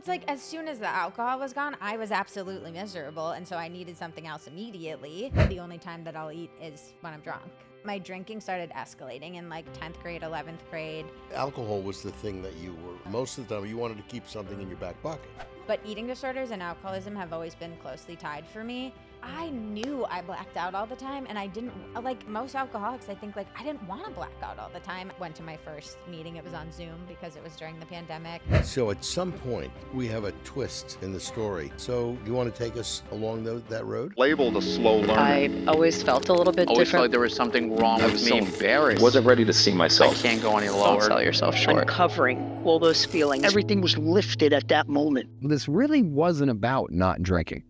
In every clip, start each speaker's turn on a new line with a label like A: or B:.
A: it's like as soon as the alcohol was gone, I was absolutely miserable. And so I needed something else immediately. The only time that I'll eat is when I'm drunk. My drinking started escalating in like 10th grade, 11th grade.
B: Alcohol was the thing that you were, most of the time, you wanted to keep something in your back pocket.
A: But eating disorders and alcoholism have always been closely tied for me. I knew I blacked out all the time, and I didn't, like most alcoholics, I think, like, I didn't want to black out all the time. Went to my first meeting, it was on Zoom because it was during the pandemic.
B: So at some point, we have a twist in the story. So you want to take us along that road?
C: Labeled a slow learner.
D: I always felt a little bit
E: Always felt
D: different.
E: like there was something wrong with me.
C: so embarrassed. Wasn't ready to see
E: I
C: myself.
E: can't go any
D: Don't
E: lower.
D: sell yourself short.
F: Uncovering all those feelings. Everything was lifted at that moment.
G: This really wasn't about not drinking.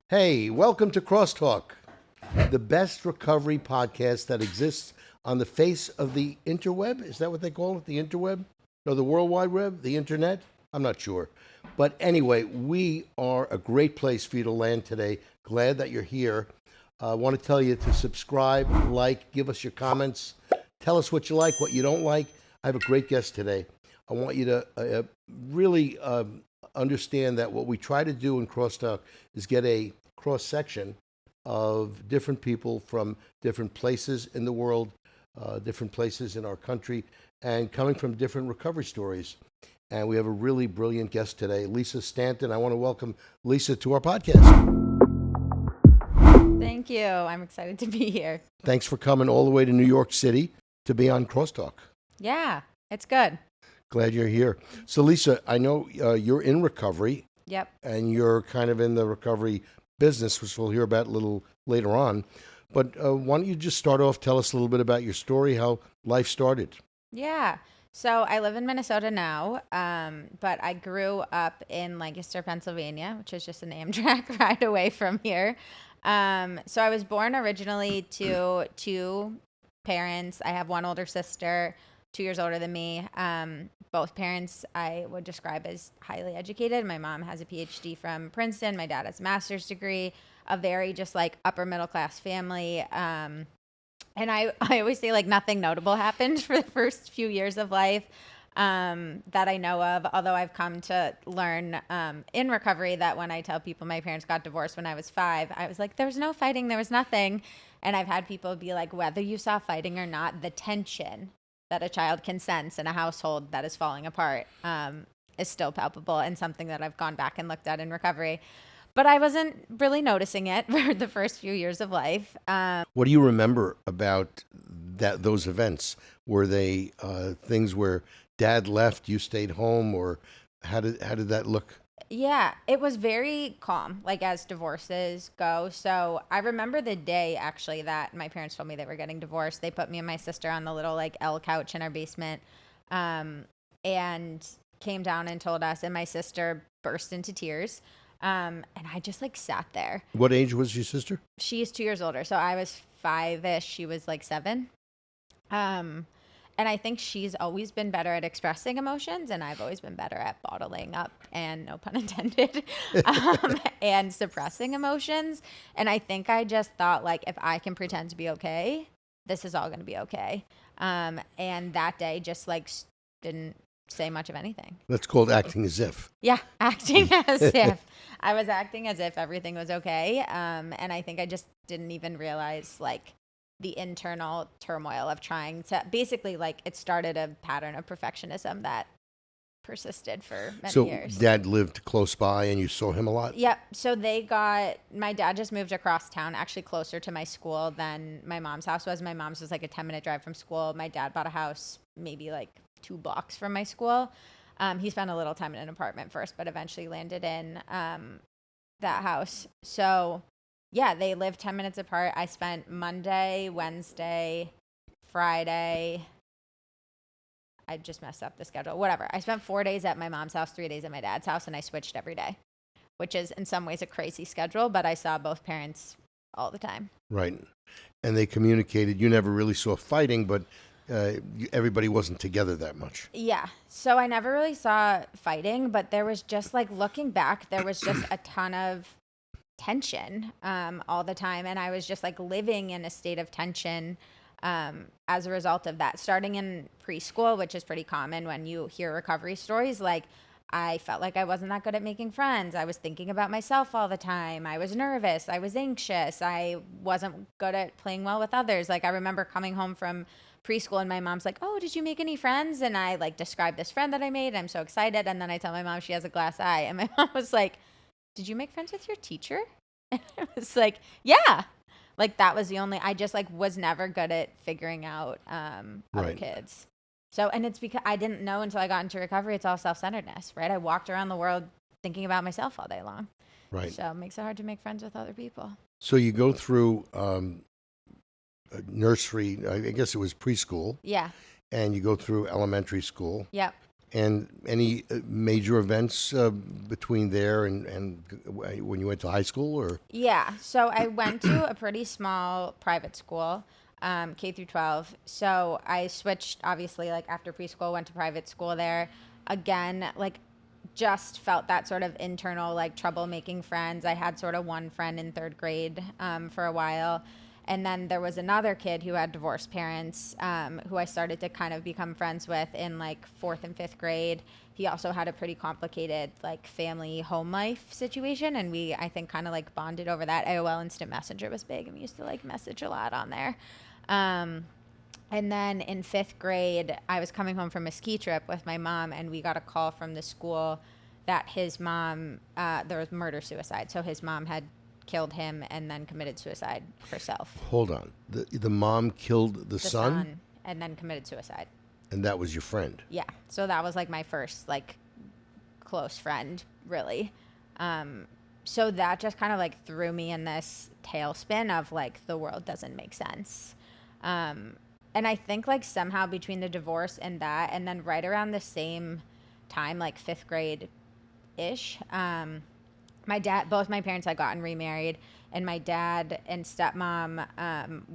B: Hey, welcome to Crosstalk, the best recovery podcast that exists on the face of the interweb. Is that what they call it? The interweb? No, the World Wide Web? The internet? I'm not sure. But anyway, we are a great place for you to land today. Glad that you're here. I want to tell you to subscribe, like, give us your comments. Tell us what you like, what you don't like. I have a great guest today. I want you to really understand that what we try to do in Crosstalk is get a cross-section of different people from different places in the world, different places in our country, and coming from different recovery stories. And we have a really brilliant guest today, Lisa Stanton. I want to welcome Lisa to our podcast.
A: Thank you. I'm excited to be here.
B: Thanks for coming all the way to New York City to be on Crosstalk.
A: Yeah, it's good.
B: Glad you're here. So, Lisa, I know you're in recovery.
A: Yep.
B: And you're kind of in the recovery business, which we'll hear about a little later on. But why don't you just start off, tell us a little bit about your story, how life started.
A: Yeah. So I live in Minnesota now, but I grew up in Lancaster, Pennsylvania, which is just an Amtrak ride away from here. So I was born originally to two parents. I have one older sister, 2 years older than me. Both parents I would describe as highly educated. My mom has a PhD from Princeton. My dad has a master's degree, a very just like upper middle class family. And I always say like nothing notable happened for the first few years of life that I know of, although I've come to learn in recovery that when I tell people my parents got divorced when I was 5, I was like, there was no fighting, there was nothing. And I've had people be like, whether you saw fighting or not, the tension that a child can sense in a household that is falling apart is still palpable and something that I've gone back and looked at in recovery. But I wasn't really noticing it for the first few years of life.
B: What do you remember about those events? Were they things where dad left, you stayed home, or how did that look?
A: Yeah, it was very calm, like as divorces go. So I remember the day actually that my parents told me they were getting divorced. They put me and my sister on the little like L couch in our basement and came down and told us, and my sister burst into tears. And I just like sat there.
B: What age was your sister?
A: She is 2 years older. So I was 5-ish. She was like 7. And I think she's always been better at expressing emotions, and I've always been better at bottling up, and no pun intended, and suppressing emotions. And I think I just thought, like, if I can pretend to be okay, this is all going to be okay. And that day just, like, didn't say much of anything.
B: That's called acting as if.
A: Yeah, acting as if. I was acting as if everything was okay. And I think I just didn't even realize, like, the internal turmoil of trying to basically like it started a pattern of perfectionism that persisted for many years.
B: So dad lived close by and you saw him a lot?
A: Yep. So my dad just moved across town, actually closer to my school than my mom's house was. My mom's was like a 10-minute drive from school. My dad bought a house maybe like 2 blocks from my school. He spent a little time in an apartment first, but eventually landed in that house. So yeah, they live 10 minutes apart. I spent Monday, Wednesday, Friday. I just messed up the schedule. Whatever. I spent 4 days at my mom's house, 3 days at my dad's house, and I switched every day, which is in some ways a crazy schedule, but I saw both parents all the time.
B: Right. And they communicated. You never really saw fighting, but everybody wasn't together that much.
A: Yeah. So I never really saw fighting, but there was just like looking back, there was just a ton of tension all the time, and I was just like living in a state of tension as a result of that. Starting in preschool, which is pretty common when you hear recovery stories, like I felt like I wasn't that good at making friends. I was thinking about myself all the time. I was nervous. I was anxious. I wasn't good at playing well with others. Like I remember coming home from preschool and my mom's like, "Oh, did you make any friends?" And I like described this friend that I made. I'm so excited. And then I tell my mom she has a glass eye. And my mom was like, "Did you make friends with your teacher?" And I was like, "Yeah." Like that was the only, I just like was never good at figuring out other
B: Right.
A: kids. So, and it's because I didn't know until I got into recovery, it's all self-centeredness, right? I walked around the world thinking about myself all day long.
B: Right.
A: So it makes it hard to make friends with other people.
B: So you go through nursery, I guess it was preschool,
A: Yeah.
B: and you go through elementary school.
A: Yep.
B: And any major events between there and when you went to high school, or?
A: Yeah. So I went to a pretty small private school, K through 12. So I switched, obviously, like after preschool, went to private school there. Again, like just felt that sort of internal like trouble making friends. I had sort of one friend in third grade for a while. And then there was another kid who had divorced parents who I started to kind of become friends with in like fourth and fifth grade. He also had a pretty complicated like family home life situation. And we, I think, kind of like bonded over that. AOL Instant Messenger was big and we used to like message a lot on there. And then in fifth grade, I was coming home from a ski trip with my mom and we got a call from the school that his mom, there was murder-suicide. So his mom had killed him and then committed suicide herself.
B: Hold on. The mom killed the son,
A: and then committed suicide.
B: and that was your friend.
A: Yeah. So that was like my first like close friend, really. So that just kind of like threw me in this tailspin of like the world doesn't make sense. And I think like somehow between the divorce and that, and then right around the same time, like fifth grade ish, my dad, both my parents had gotten remarried, and my dad and stepmom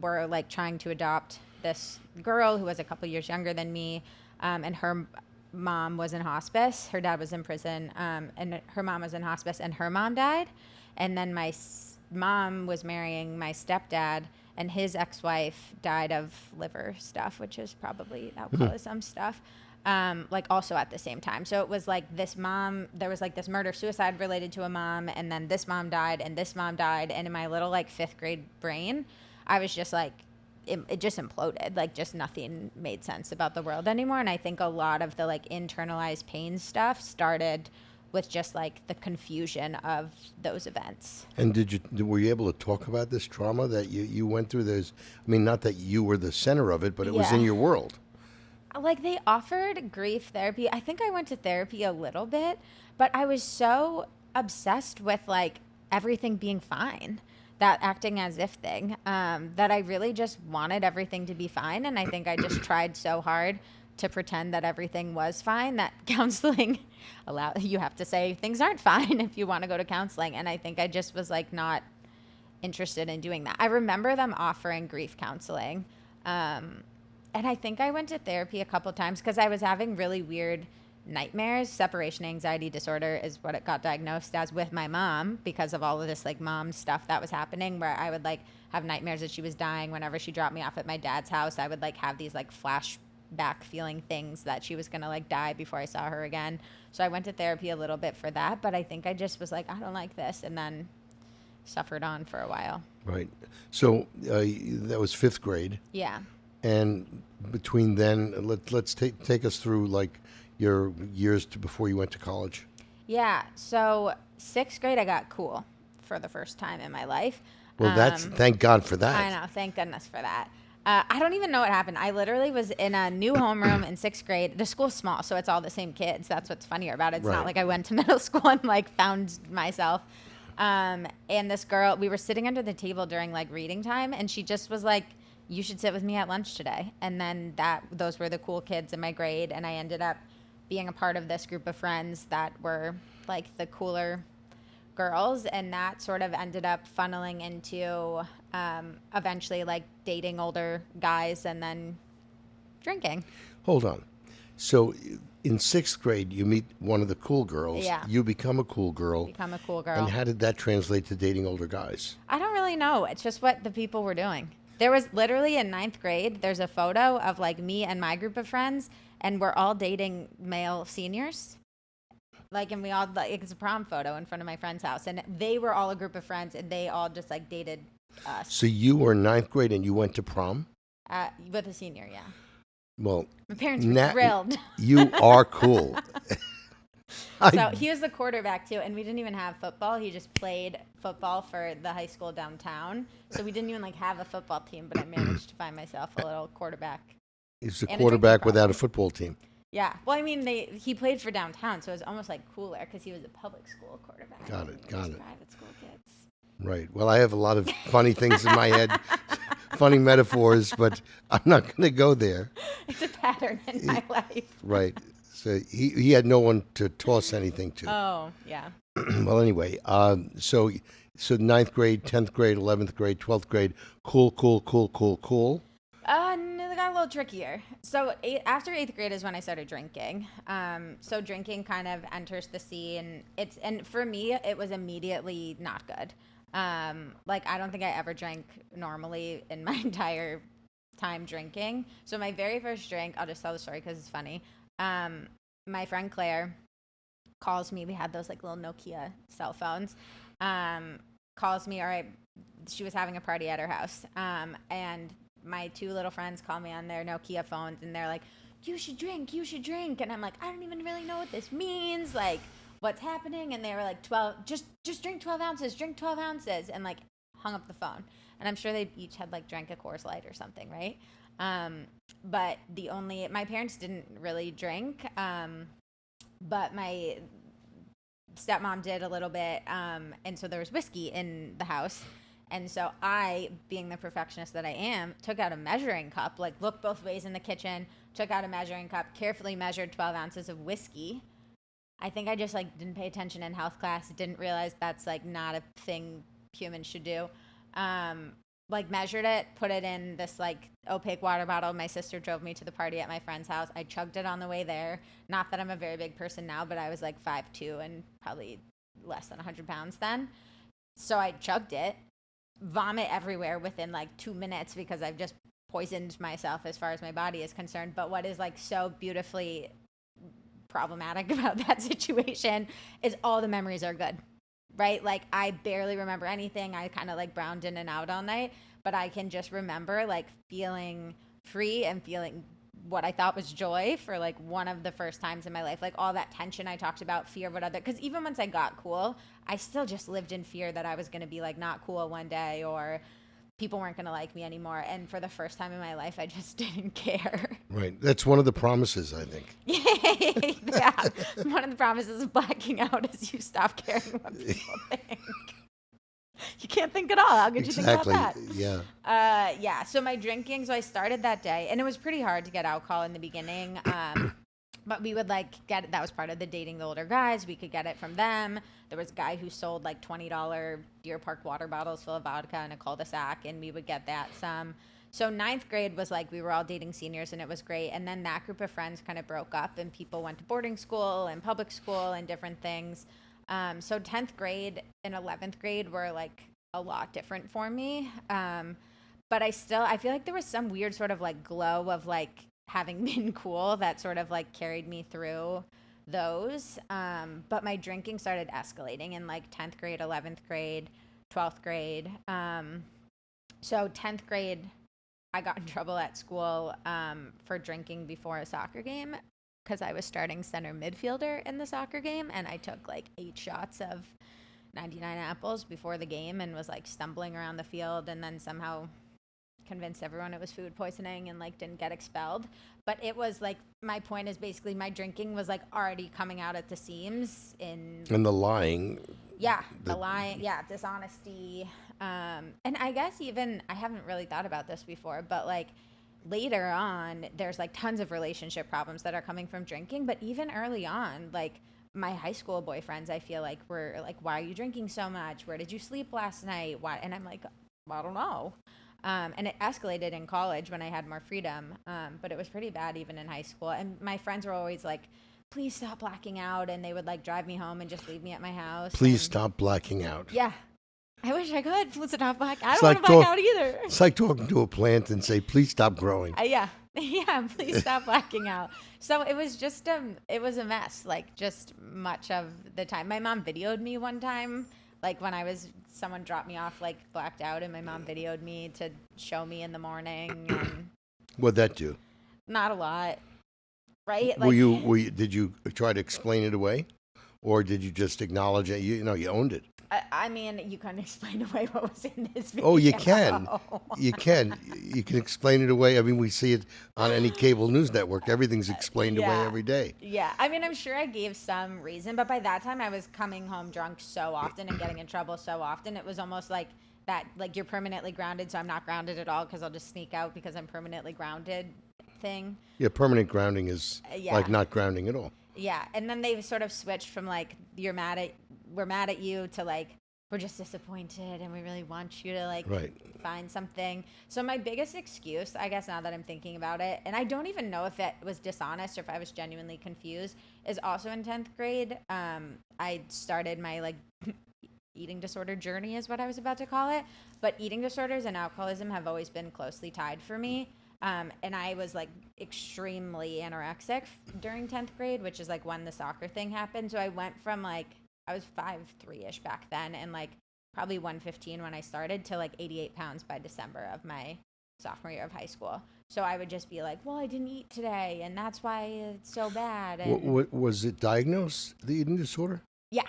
A: were like trying to adopt this girl who was a couple years younger than me, and her mom was in hospice. Her dad was in prison, and her mom was in hospice, and her mom died. And then my mom was marrying my stepdad, and his ex-wife died of liver stuff, which is probably alcoholism stuff. Like also at the same time. So it was like this mom, there was like this murder suicide related to a mom, and then this mom died and this mom died. And in my little like fifth grade brain, I was just like, it just imploded. Like just nothing made sense about the world anymore. And I think a lot of the like internalized pain stuff started with just like the confusion of those events.
B: And were you able to talk about this trauma that you went through? I mean, not that you were the center of it, but it was in your world.
A: Like they offered grief therapy. I think I went to therapy a little bit, but I was so obsessed with like everything being fine, that acting as if thing, that I really just wanted everything to be fine. And I think I just tried so hard to pretend that everything was fine that counseling you have to say things aren't fine if you want to go to counseling. And I think I just was like not interested in doing that. I remember them offering grief counseling. And I think I went to therapy a couple times because I was having really weird nightmares. Separation anxiety disorder is what it got diagnosed as with my mom because of all of this like mom stuff that was happening, where I would like have nightmares that she was dying. Whenever she dropped me off at my dad's house, I would like have these like flashback feeling things that she was gonna like die before I saw her again. So I went to therapy a little bit for that, but I think I just was like, I don't like this, and then suffered on for a while.
B: Right. So that was fifth grade.
A: Yeah.
B: And between then, let's take us through like your years before you went to college.
A: Yeah. So sixth grade, I got cool for the first time in my life.
B: Well, thank God for that.
A: I know. Thank goodness for that. I don't even know what happened. I literally was in a new homeroom in sixth grade. The school's small, so it's all the same kids. That's what's funnier about it. It's
B: Right.
A: not like I went to middle school and like found myself. And this girl, we were sitting under the table during like reading time, and she just was like, "You should sit with me at lunch today." And then those were the cool kids in my grade, and I ended up being a part of this group of friends that were like the cooler girls, and that sort of ended up funneling into eventually like dating older guys and then drinking.
B: Hold on. So in sixth grade, you meet one of the cool girls.
A: Yeah.
B: You become a cool girl.
A: Become a cool girl.
B: And how did that translate to dating older guys?
A: I don't really know. It's just what the people were doing. There was literally in ninth grade, there's a photo of like me and my group of friends, and we're all dating male seniors. Like, and we all, like, it's a prom photo in front of my friend's house. And they were all a group of friends, and they all just like dated us
B: So you were in ninth grade and you went to prom?
A: with a senior, yeah.
B: Well,
A: My parents were thrilled.
B: You are cool.
A: So he was the quarterback too, and we didn't even have football. He just played football for the high school downtown. So we didn't even like have a football team, but I managed to find myself a little quarterback.
B: He's a
A: and a
B: quarterback
A: drinking
B: without a
A: problem.
B: football team.
A: Yeah. Well, I mean, he played for downtown, so it was almost like cooler because he was a public school quarterback.
B: Got it.
A: Private school kids.
B: Right. Well, I have a lot of funny things in my head, funny metaphors, but I'm not going to go there.
A: It's a pattern in my life.
B: Right. So he had no one to toss anything to.
A: Oh, yeah.
B: Well, anyway, so ninth grade, 10th grade, 11th grade, 12th grade, cool.
A: No, it got a little trickier. So after 8th grade is when I started drinking. So drinking kind of enters the scene. And for me, it was immediately not good. Like, I don't think I ever drank normally in my entire time drinking. So my very first drink, I'll just tell the story because it's funny. My friend Claire calls me. We had those like little Nokia cell phones. Calls me. All right, she was having a party at her house. And my two little friends call me on their Nokia phones, and they're like, you should drink. And I'm like, I don't even really know what this means. Like, what's happening? And they were like, 12, just drink 12 ounces, and like hung up the phone. And I'm sure they each had like drank a Coors Light or something, right? But my parents didn't really drink, but my stepmom did a little bit, and so there was whiskey in the house. And so I, being the perfectionist that I am, took out a measuring cup, like looked both ways in the kitchen, took out a measuring cup, carefully measured 12 ounces of whiskey. I think I just like didn't pay attention in health class, didn't realize that's like not a thing humans should do. Like measured it, put it in this like opaque water bottle. My sister drove me to the party at my friend's house. I chugged it on the way there. Not that I'm a very big person now, but I was like 5'2" and probably less than 100 pounds then. So I chugged it, vomit everywhere within like 2 minutes because I've just poisoned myself as far as my body is concerned. But what is like so beautifully problematic about that situation is all the memories are good. Right? Like I barely remember anything. I kind of like browned in and out all night, but I can just remember like feeling free and feeling what I thought was joy for like one of the first times in my life. Like all that tension I talked about, fear of what other, because even once I got cool, I still just lived in fear that I was going to be like not cool one day or people weren't going to like me anymore. And for the first time in my life, I just didn't care.
B: Right. That's one of the promises, I think.
A: Yeah. One of the promises of blacking out is you stop caring what people think. You can't think at all. How could you think about that?
B: Yeah.
A: Yeah. So my drinking, so I started that day, and it was pretty hard to get alcohol in the beginning. But we would like get it. That was part of the dating the older guys. We could get it from them. There was a guy who sold like $20 Deer Park water bottles full of vodka in a cul-de-sac, and we would get that some. So ninth grade was like we were all dating seniors, and it was great. And then that group of friends kind of broke up, and people went to boarding school and public school and different things. So 10th grade and 11th grade were like a lot different for me. But I feel like there was some weird sort of like glow of like having been cool that sort of like carried me through those. But my drinking started escalating in like 10th grade, 11th grade, 12th grade. So 10th grade, I got in trouble at school for drinking before a soccer game because I was starting center midfielder in the soccer game, and I took like 8 shots of 99 apples before the game and was like stumbling around the field, and then somehow convinced everyone it was food poisoning and like didn't get expelled. But it was like, my point is basically my drinking was like already coming out at the seams
B: And the lying.
A: Yeah, the lying, yeah, dishonesty. And I guess even, I haven't really thought about this before, but like later on, there's like tons of relationship problems that are coming from drinking. But even early on, like my high school boyfriends, I feel like were like, why are you drinking so much? Where did you sleep last night? Why? And I'm like, I don't know. And it escalated in college when I had more freedom. But it was pretty bad even in high school. And my friends were always like, please stop blacking out. And they would like drive me home and just leave me at my house.
B: Please stop blacking out.
A: Yeah. I wish I could. Please stop black. I
B: It's
A: don't
B: like
A: want to black
B: talk-
A: out either.
B: It's like talking to a plant and say, please stop growing.
A: Yeah. Yeah, please stop blacking out. So it was just it was a mess, like just much of the time. My mom videoed me one time, like when someone dropped me off like blacked out, and my mom videoed me to show me in the morning. And
B: What'd that do?
A: not a lot, right?
B: Were you, did you try to explain it away? Or did you just acknowledge it? You owned it.
A: I mean, you couldn't explain away what was in this video.
B: Oh, you can. You can. You can explain it away. I mean, we see it on any cable news network. Everything's explained away
A: Yeah.
B: every day.
A: Yeah, I mean, I'm sure I gave some reason, but by that time I was coming home drunk so often and getting in trouble so often. It was almost like that, like you're permanently grounded, so I'm not grounded at all because I'll just sneak out because I'm permanently grounded thing.
B: Yeah, permanent grounding is
A: Yeah.
B: like not grounding at all.
A: Yeah, and then they've sort of switched from like we're mad at you to like we're just disappointed and we really want you to like
B: Right.
A: find something. So my biggest excuse, I guess now that I'm thinking about it, and I don't even know if it was dishonest or if I was genuinely confused, is also in 10th grade. I started my like eating disorder journey is what I was about to call it. But eating disorders and alcoholism have always been closely tied for me. And I was like extremely anorexic during 10th grade, which is like when the soccer thing happened. So I went from like, I was 5'3" back then and like probably 115 when I started to like 88 pounds by December of my sophomore year of high school. So I would just be like, well, I didn't eat today and that's why it's so bad. And
B: What, was it diagnosed, the eating disorder?
A: yeah.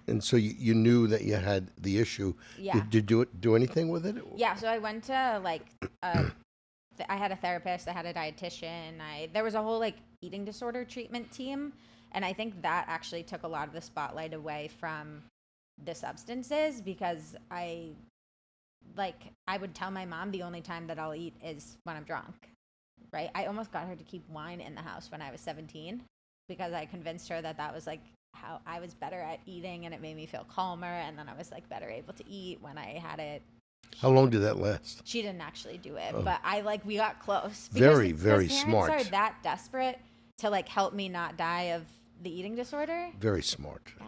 B: And so you knew that you had the issue.
A: Yeah.
B: Did you do anything with it?
A: Yeah, so I went to like I had a therapist, I had a dietitian, there was a whole like eating disorder treatment team, and I think that actually took a lot of the spotlight away from the substances because I would tell my mom the only time that I'll eat is when I'm drunk. Right? I almost got her to keep wine in the house when I was 17 because I convinced her that was like how I was better at eating and it made me feel calmer, and then I was like better able to eat when I had it.
B: How long did that last?
A: She didn't actually do it, but we got close.
B: Very,
A: Because
B: very
A: parents
B: smart.
A: are that desperate to like help me not die of the eating disorder.
B: Very smart.
A: Yeah.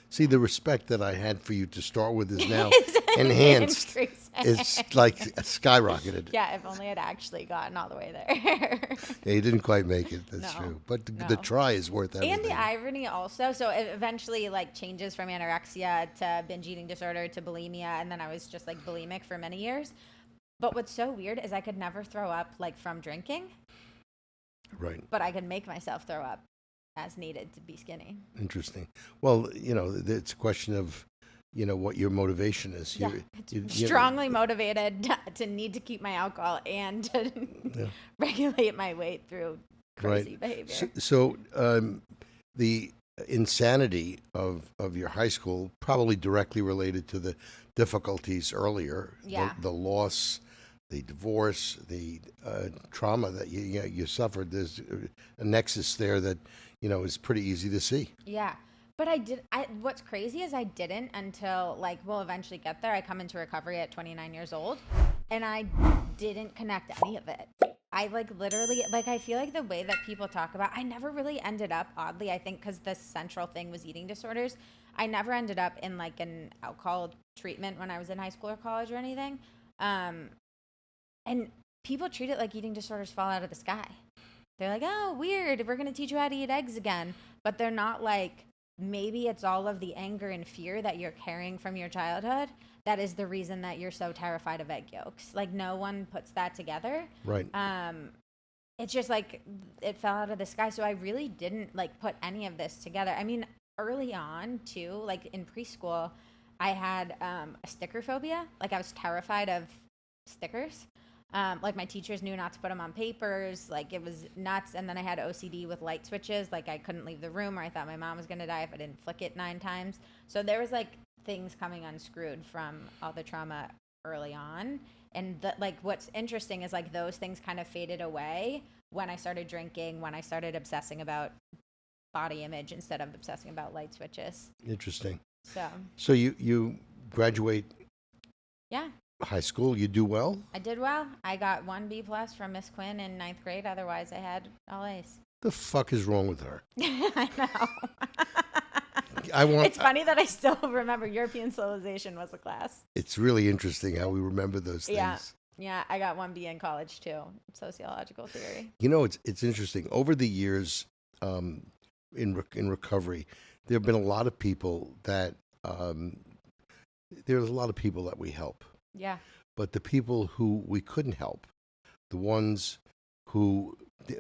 B: See, the respect that I had for you to start with is now enhanced.
A: Increasing.
B: It's like skyrocketed.
A: Yeah, if only I'd actually gotten all the way there.
B: Yeah, you didn't quite make it. That's
A: No,
B: true. But
A: no.
B: the try is worth everything.
A: And the irony also, so it eventually like changes from anorexia to binge eating disorder to bulimia, and then I was just like bulimic for many years. But what's so weird is I could never throw up like from drinking,
B: Right.
A: but I could make myself throw up as needed to be skinny.
B: Interesting. Well, it's a question of, what your motivation is.
A: Yeah, strongly motivated to need to keep my alcohol and to regulate my weight through crazy behavior.
B: So the insanity of your high school probably directly related to the difficulties earlier,
A: Yeah.
B: the loss, the divorce, the trauma that you suffered. There's a nexus there that is pretty easy to see.
A: Yeah. But what's crazy is I didn't until like we'll eventually get there. I come into recovery at 29 years old and I didn't connect any of it. I like literally, like I feel like the way that people talk about, I never really ended up, oddly, I think because the central thing was eating disorders. I never ended up in like an alcohol treatment when I was in high school or college or anything. And people treat it like eating disorders fall out of the sky. They're like, oh, weird, we're going to teach you how to eat eggs again. But they're not like, maybe it's all of the anger and fear that you're carrying from your childhood that is the reason that you're so terrified of egg yolks. Like no one puts that together.
B: Right.
A: It's just like it fell out of the sky. So I really didn't like put any of this together. I mean, early on too, like in preschool, I had a sticker phobia. Like I was terrified of stickers. Like my teachers knew not to put them on papers. Like it was nuts. And then I had OCD with light switches. Like I couldn't leave the room, or I thought my mom was going to die if I didn't flick it 9 times. So there was like things coming unscrewed from all the trauma early on. And what's interesting is like those things kind of faded away when I started drinking, when I started obsessing about body image instead of obsessing about light switches.
B: Interesting.
A: So
B: you graduate
A: yeah.
B: high school, you do well?
A: I did well. I got 1 B+ from Miss Quinn in 9th grade. Otherwise, I had all A's.
B: The fuck is wrong with her?
A: I know.
B: I want.
A: It's funny that I still remember European Civilization was a class.
B: It's really interesting how we remember those things.
A: Yeah. Yeah, I got 1B in college too, sociological theory.
B: You know, it's interesting. Over the years, in recovery, there have been a lot of people that there's a lot of people that we help,
A: Yeah.
B: but the people who we couldn't help, the ones who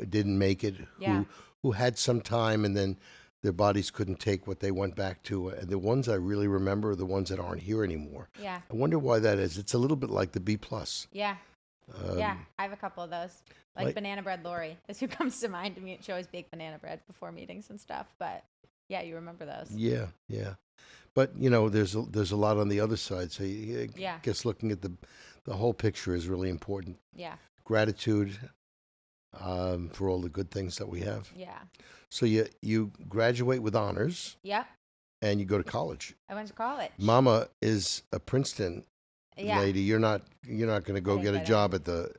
B: didn't make it,
A: Yeah.
B: who had some time and then their bodies couldn't take what they went back to, and the ones I really remember are the ones that aren't here anymore.
A: Yeah.
B: I wonder why that is. It's a little bit like the B plus.
A: Yeah. Yeah, I have a couple of those. Like
B: like-
A: Banana Bread Lori is who comes to mind to me. She always baked banana bread before meetings and stuff. But yeah, you remember those.
B: Yeah, yeah. But you know, there's a lot on the other side. So I
A: Yeah.
B: guess looking at the whole picture is really important.
A: Yeah.
B: Gratitude for all the good things that we have.
A: Yeah.
B: So you graduate with honors
A: Yep.
B: and you go to college.
A: I went to college.
B: Mama is a Princeton
A: Yeah.
B: lady. You're not going to go
A: didn't
B: get a
A: get it.
B: job at the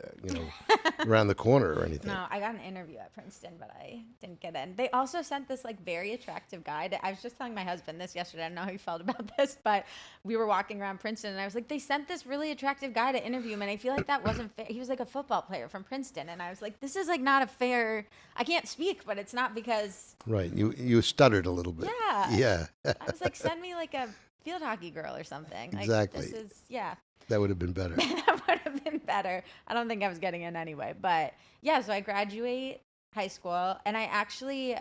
B: around the corner or anything.
A: No, I got an interview at Princeton, but I didn't get in. They also sent this like very attractive guy. I was just telling my husband this yesterday. I don't know how he felt about this, but we were walking around Princeton and I was like, they sent this really attractive guy to interview him. And I feel like that wasn't fair. He was like a football player from Princeton. And I was like, this is like not a fair, I can't speak, but it's not because,
B: Right. You stuttered a little bit.
A: yeah.
B: Yeah.
A: I was like, send me like a field hockey girl or something. Like,
B: Exactly.
A: This is, yeah.
B: That would have been better.
A: That would have been better. I don't think I was getting in anyway. But yeah, so I graduate high school and I actually,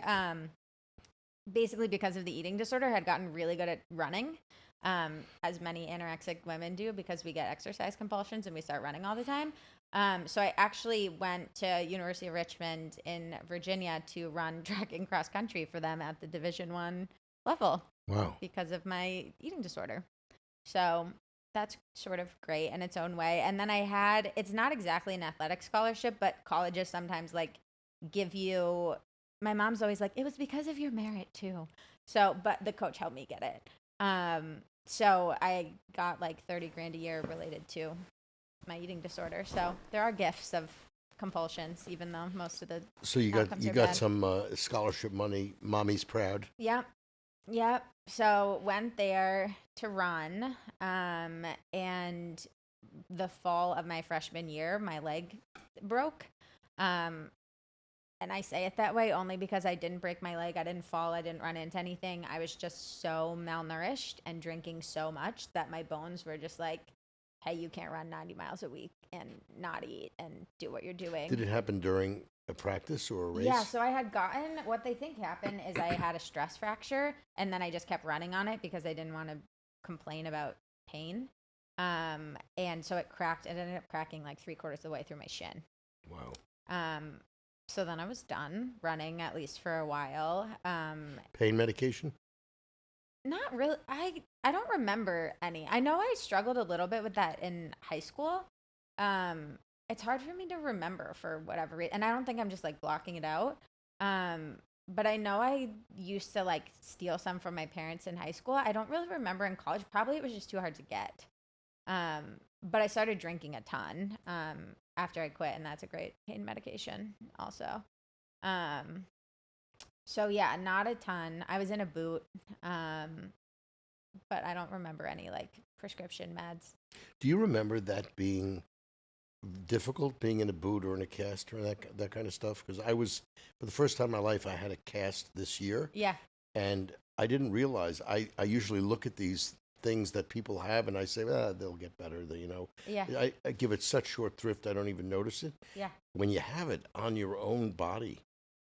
A: basically because of the eating disorder, had gotten really good at running, as many anorexic women do because we get exercise compulsions and we start running all the time. So I actually went to University of Richmond in Virginia to run track and cross country for them at the Division I level
B: Wow.
A: because of my eating disorder. So that's sort of great in its own way. And then it's not exactly an athletic scholarship, but colleges sometimes like give you, my mom's always like, it was because of your merit too. So, but the coach helped me get it. So I got like 30 grand a year related to my eating disorder. So there are gifts of compulsions, even though most of the
B: So you
A: outcomes are
B: got
A: bad.
B: some scholarship money. Mommy's proud.
A: Yep. Yep. So went there to run. And the fall of my freshman year, my leg broke. And I say it that way only because I didn't break my leg. I didn't fall. I didn't run into anything. I was just so malnourished and drinking so much that my bones were just like, hey, you can't run 90 miles a week and not eat and do what you're doing.
B: Did it happen during a practice or a race?
A: Yeah, so I had gotten, what they think happened is I had a stress fracture and then I just kept running on it because I didn't want to complain about pain. And so it cracked. It ended up cracking like 3/4 of the way through my shin.
B: Wow.
A: So then I was done running, at least for a while.
B: Pain medication?
A: Not really. I don't remember any. I know I struggled a little bit with that in high school. It's hard for me to remember for whatever reason. And I don't think I'm just like blocking it out. But I know I used to like steal some from my parents in high school. I don't really remember in college. Probably it was just too hard to get. But I started drinking a ton after I quit, and that's a great pain medication also. So yeah, not a ton. I was in a boot, but I don't remember any like prescription meds.
B: Do you remember that being difficult, being in a boot or in a cast or that kind of stuff? Because I was, for the first time in my life, I had a cast this year,
A: Yeah,
B: and I didn't realize. I usually look at these things that people have, and I say, they'll get better.
A: yeah,
B: I give it such short thrift, I don't even notice it.
A: yeah,
B: When you have it on your own body,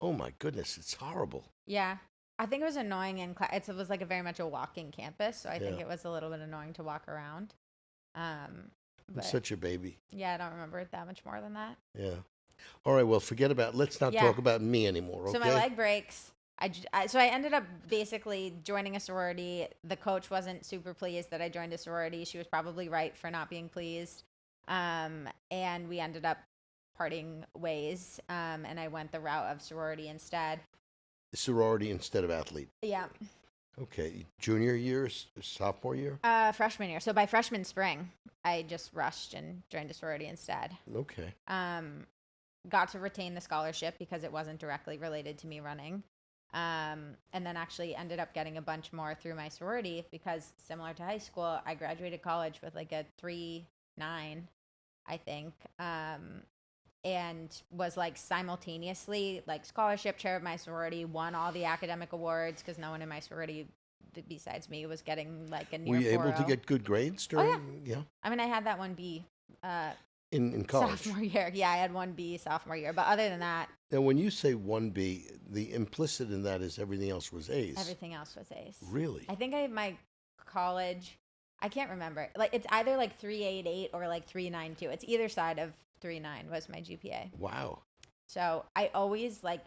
B: oh my goodness, it's horrible.
A: yeah. I think it was annoying in class. It was like a very much a walking campus, so I think
B: Yeah.
A: it was a little bit annoying to walk around. But
B: It's such a baby.
A: yeah, I don't remember it that much more than that.
B: Yeah. All right, well, forget about, let's not
A: Yeah.
B: talk about me anymore, okay?
A: So my leg breaks. So I ended up basically joining a sorority. The coach wasn't super pleased that I joined a sorority. She was probably right for not being pleased. And we ended up parting ways. And I went the route of sorority instead.
B: Sorority instead of athlete.
A: Yeah.
B: Okay, junior year, sophomore year?
A: Freshman year. So by freshman spring, I just rushed and joined a sorority instead.
B: Okay.
A: Got to retain the scholarship because it wasn't directly related to me running. And then actually ended up getting a bunch more through my sorority because similar to high school, I graduated college with like a 3.9, I think. And was like simultaneously like scholarship chair of my sorority, won all the academic awards because no one in my sorority besides me was getting like a near
B: Were you able to
A: 4.0.
B: get good grades during? Yeah.
A: I mean, I had that 1B
B: In college.
A: sophomore year. Yeah, I had 1B sophomore year. But other than that,
B: Now, when you say 1B, the implicit in that is everything else was A's.
A: everything else was A's.
B: Really?
A: I think my college, I can't remember. Like it's either like 3.88 or like 3.92. It's either side of 3.9 was my GPA.
B: Wow.
A: So I always like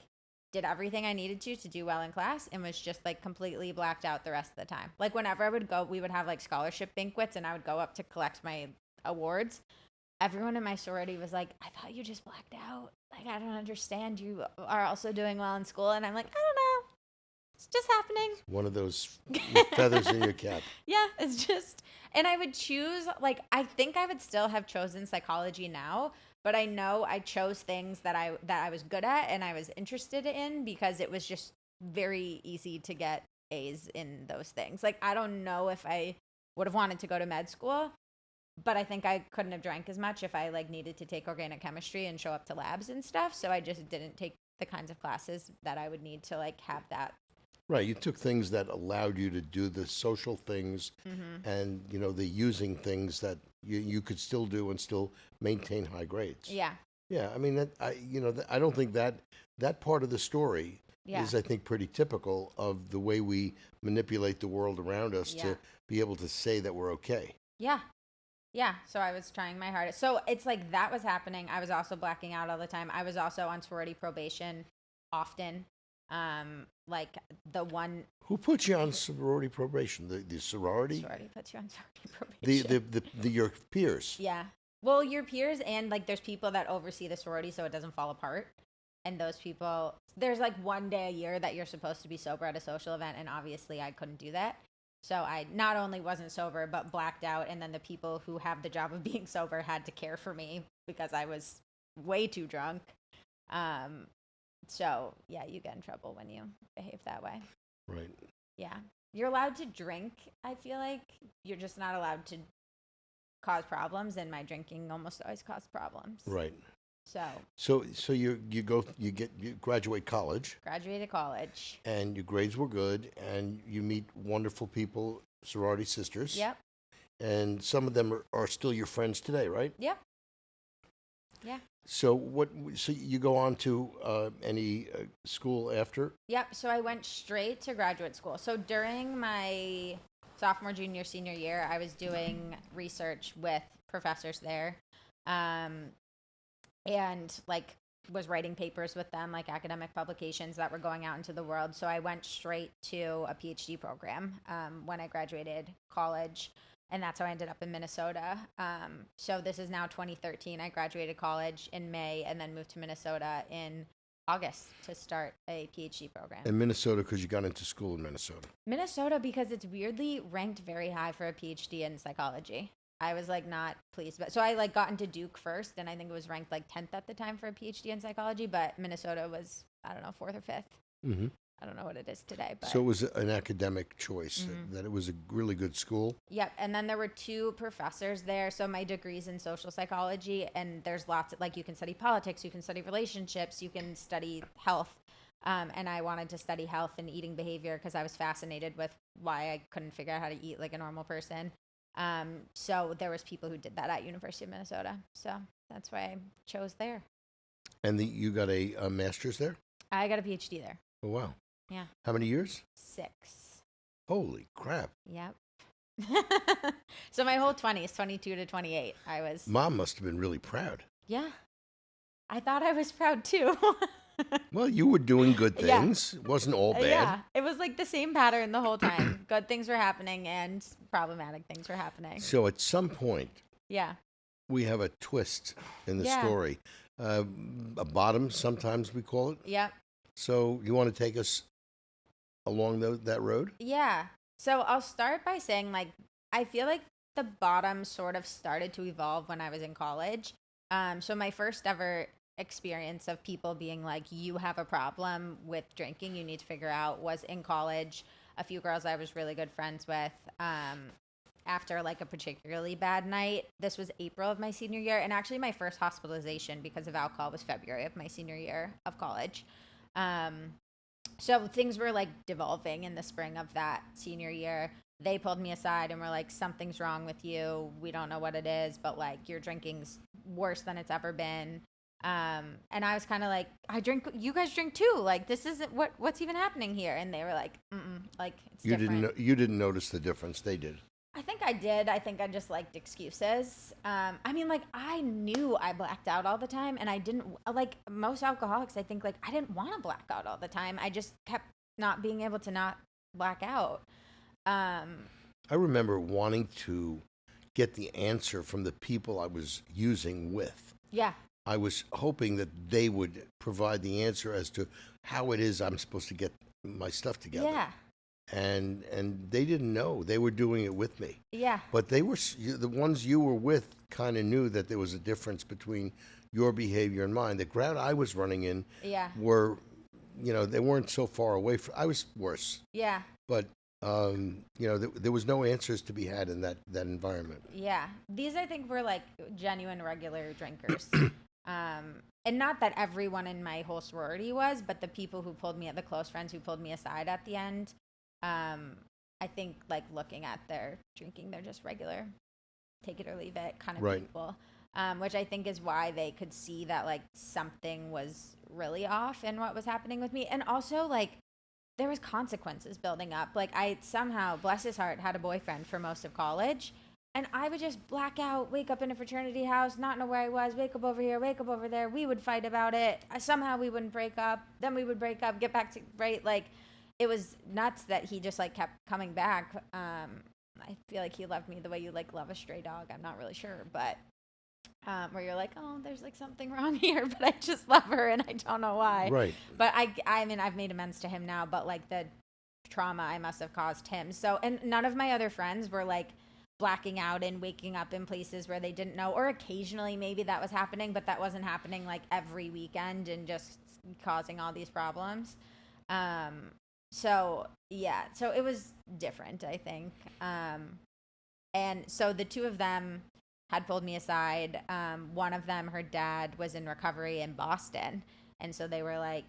A: did everything I needed to do well in class and was just like completely blacked out the rest of the time. Like whenever I would go, we would have like scholarship banquets and I would go up to collect my awards. Everyone in my sorority was like, I thought you just blacked out. Like, I don't understand. You are also doing well in school. And I'm like, I don't know. It's just happening.
B: One of those feathers in your cap.
A: Yeah, it's just, and I would choose, like, I think I would still have chosen psychology now, but I know I chose things that I was good at and I was interested in because it was just very easy to get A's in those things. Like, I don't know if I would have wanted to go to med school, but I think I couldn't have drank as much if I like needed to take organic chemistry and show up to labs and stuff. So I just didn't take the kinds of classes that I would need to like have that.
B: Right. You took things that allowed you to do the social things and, you know, the using things that you could still do and still maintain high grades.
A: Yeah.
B: Yeah. I mean, I don't think that part of the story
A: Yeah.
B: is, I think, pretty typical of the way we manipulate the world around us
A: Yeah.
B: to be able to say that we're okay.
A: Yeah. Yeah. So I was trying my hardest. So it's like that was happening. I was also blacking out all the time. I was also on sorority probation often. Like the one
B: Who put you on sorority probation? The sorority?
A: sorority puts you on sorority probation.
B: Your peers.
A: Yeah. Well, your peers and like there's people that oversee the sorority so it doesn't fall apart. And those people, there's like one day a year that you're supposed to be sober at a social event. And obviously I couldn't do that. So I not only wasn't sober, but blacked out. And then the people who have the job of being sober had to care for me because I was way too drunk. So yeah, you get in trouble when you behave that way.
B: Right.
A: Yeah. You're allowed to drink, I feel like. You're just not allowed to cause problems. And my drinking almost always caused problems.
B: Right.
A: So
B: So you graduate college
A: graduated college.
B: and your grades were good and you meet wonderful people, sorority sisters.
A: Yep.
B: And some of them are still your friends today, right?
A: Yep. Yeah.
B: So so you go on to any school after?
A: Yep. So I went straight to graduate school. So during my sophomore, junior, senior year, I was doing research with professors there. And like was writing papers with them, like academic publications that were going out into the world. So I went straight to a PhD program when I graduated college. And that's how I ended up in Minnesota. So this is now 2013. I graduated college in May and then moved to Minnesota in August to start a PhD program.
B: In Minnesota, because you got into school in Minnesota.
A: Minnesota, because it's weirdly ranked very high for a PhD in psychology. I was like not pleased, but so I like got into Duke first, and I think it was ranked like 10th at the time for a PhD in psychology. But Minnesota was, I don't know, 4th or 5th.
B: Mm-hmm.
A: I don't know what it is today, but
B: So it was an academic choice, that it was a really good school.
A: Yep. And then there were 2 professors there. So my degree's in social psychology, and there's lots of, like, you can study politics, you can study relationships, you can study health. And I wanted to study health and eating behavior because I was fascinated with why I couldn't figure out how to eat like a normal person. So there was people who did that at University of Minnesota. So that's why I chose there.
B: And you got a master's there?
A: I got a PhD there.
B: Oh, wow.
A: Yeah.
B: How many years?
A: 6.
B: Holy crap.
A: Yep. So my whole 20s, 22 to 28, I was.
B: Mom must have been really proud.
A: Yeah. I thought I was proud too.
B: Well, you were doing good
A: Yeah.
B: things. It wasn't all bad.
A: Yeah. It was like the same pattern the whole time. Good things were happening and problematic things were happening.
B: So at some point,
A: Yeah.
B: we have a twist in the
A: Yeah.
B: story. A bottom, sometimes we call it.
A: Yep.
B: So you want to take us along that road?
A: Yeah. So I'll start by saying, like, I feel like the bottom sort of started to evolve when I was in college. So my first ever experience of people being like, you have a problem with drinking, you need to figure out, was in college. A few girls I was really good friends with, after like a particularly bad night. This was April of my senior year, and actually my first hospitalization because of alcohol was February of my senior year of college. So things were like devolving in the spring of that senior year. They pulled me aside and were like, something's wrong with you. We don't know what it is, but like your drinking's worse than it's ever been. And I was kind of like, I drink, you guys drink too. Like, this isn't what's even happening here. And they were like, like it's different.
B: You didn't notice the difference. They did.
A: I think I did. I think I just liked excuses. I mean, like, I knew I blacked out all the time, and I didn't, like most alcoholics, I think, like, I didn't want to black out all the time. I just kept not being able to not black out.
B: I remember wanting to get the answer from the people I was using with.
A: Yeah.
B: I was hoping that they would provide the answer as to how it is I'm supposed to get my stuff together.
A: Yeah.
B: And they didn't know. They were doing it with me.
A: Yeah.
B: But they were, the ones you were with kind of knew that there was a difference between your behavior and mine. The crowd I was running in were, they weren't so far away from, I was worse.
A: Yeah.
B: But, there was no answers to be had in that environment.
A: Yeah. These, I think, were like genuine regular drinkers. And not that everyone in my whole sorority was, but the people who pulled me, the close friends who pulled me aside at the end, I think, like, looking at their drinking, they're just regular, take it or leave it kind of people, which I think is why they could see that, like, something was really off in what was happening with me. And also, like, there was consequences building up. Like, I somehow, bless his heart, had a boyfriend for most of college, and I would just black out, wake up in a fraternity house, not know where I was, wake up over here, wake up over there. We would fight about it. Somehow we wouldn't break up. Then we would break up, get back to, right, like, it was nuts that he just, like, kept coming back. I feel like he loved me the way you, like, love a stray dog. I'm not really sure, but where you're like, oh, there's, like, something wrong here, but I just love her and I don't know why.
B: Right.
A: But I mean, I've made amends to him now, but, like, the trauma I must have caused him. So, and none of my other friends were, like, blacking out and waking up in places where they didn't know, or occasionally maybe that was happening, but that wasn't happening, like, every weekend and just causing all these problems. So it was different, I think. And so the two of them had pulled me aside. One of them, her dad was in recovery in Boston. And so they were like,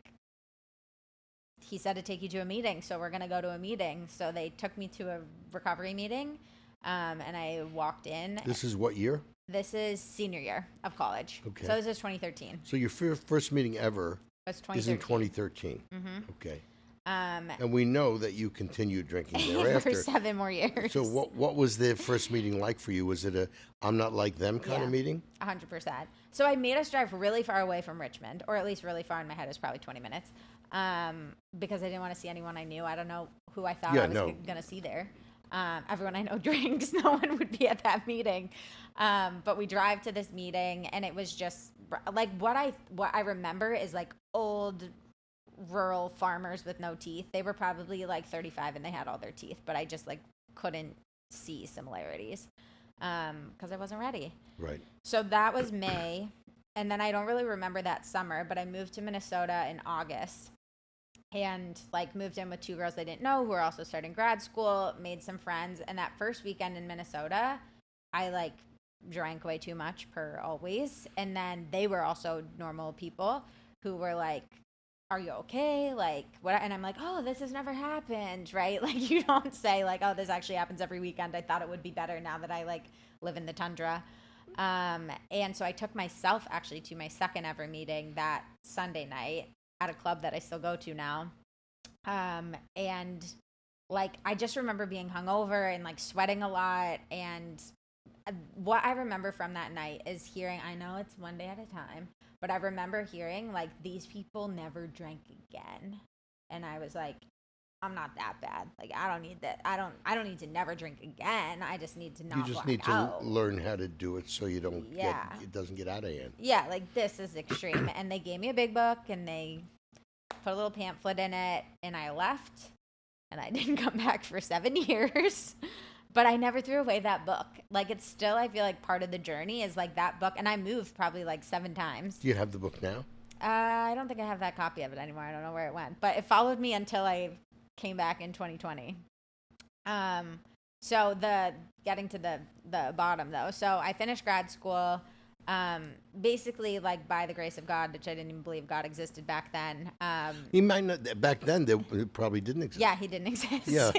A: he said to take you to a meeting. So we're going to go to a meeting. So they took me to a recovery meeting. And I walked in.
B: This is what year?
A: This is senior year of college.
B: Okay.
A: So this is 2013.
B: So your first meeting ever is in 2013.
A: Mm-hmm.
B: Okay. And we know that you continued drinking thereafter.
A: For 7 more years.
B: So what was the first meeting like for you? Was it a I'm not like them kind of meeting?
A: 100%. So I made us drive really far away from Richmond, or at least really far in my head. It was probably 20 minutes, because I didn't want to see anyone I knew. I don't know who I thought I was going to see there. Everyone I know drinks. No one would be at that meeting. But we drive to this meeting, and it was just like what I remember is like old rural farmers with no teeth. They were probably like 35 and they had all their teeth, but I just like couldn't see similarities because I wasn't ready.
B: Right.
A: So that was May, and then I don't really remember that summer, but I moved to Minnesota in August and like moved in with 2 girls I didn't know who were also starting grad school, made some friends. And that first weekend in Minnesota, I like drank way too much per always. And then they were also normal people who were like, are you okay? Like, what? And I'm like, oh, this has never happened, right? Like, you don't say like, oh, this actually happens every weekend. I thought it would be better now that I like live in the tundra. And so I took myself actually to my second ever meeting that Sunday night at a club that I still go to now. And like, I just remember being hungover and like sweating a lot. And what I remember from that night is hearing, I know it's one day at a time, but I remember hearing like, these people never drank again. And I was like, I'm not that bad. Like, I don't need that. I don't need to never drink again. I just need to not
B: You just
A: black
B: need to
A: out.
B: learn how to do it so you don't it doesn't get out of hand.
A: Yeah, like this is extreme. And they gave me a big book and they put a little pamphlet in it, and I left and I didn't come back for 7 years. But I never threw away that book. Like, it's still, I feel like part of the journey is like that book. And I moved probably like 7 times.
B: Do you have the book now?
A: I don't think I have that copy of it anymore. I don't know where it went, but it followed me until I came back in 2020. So getting to the bottom though. So I finished grad school, basically like by the grace of God, which I didn't even believe God existed back then.
B: He might not. Back then, it probably didn't exist.
A: Yeah, he didn't exist.
B: Yeah.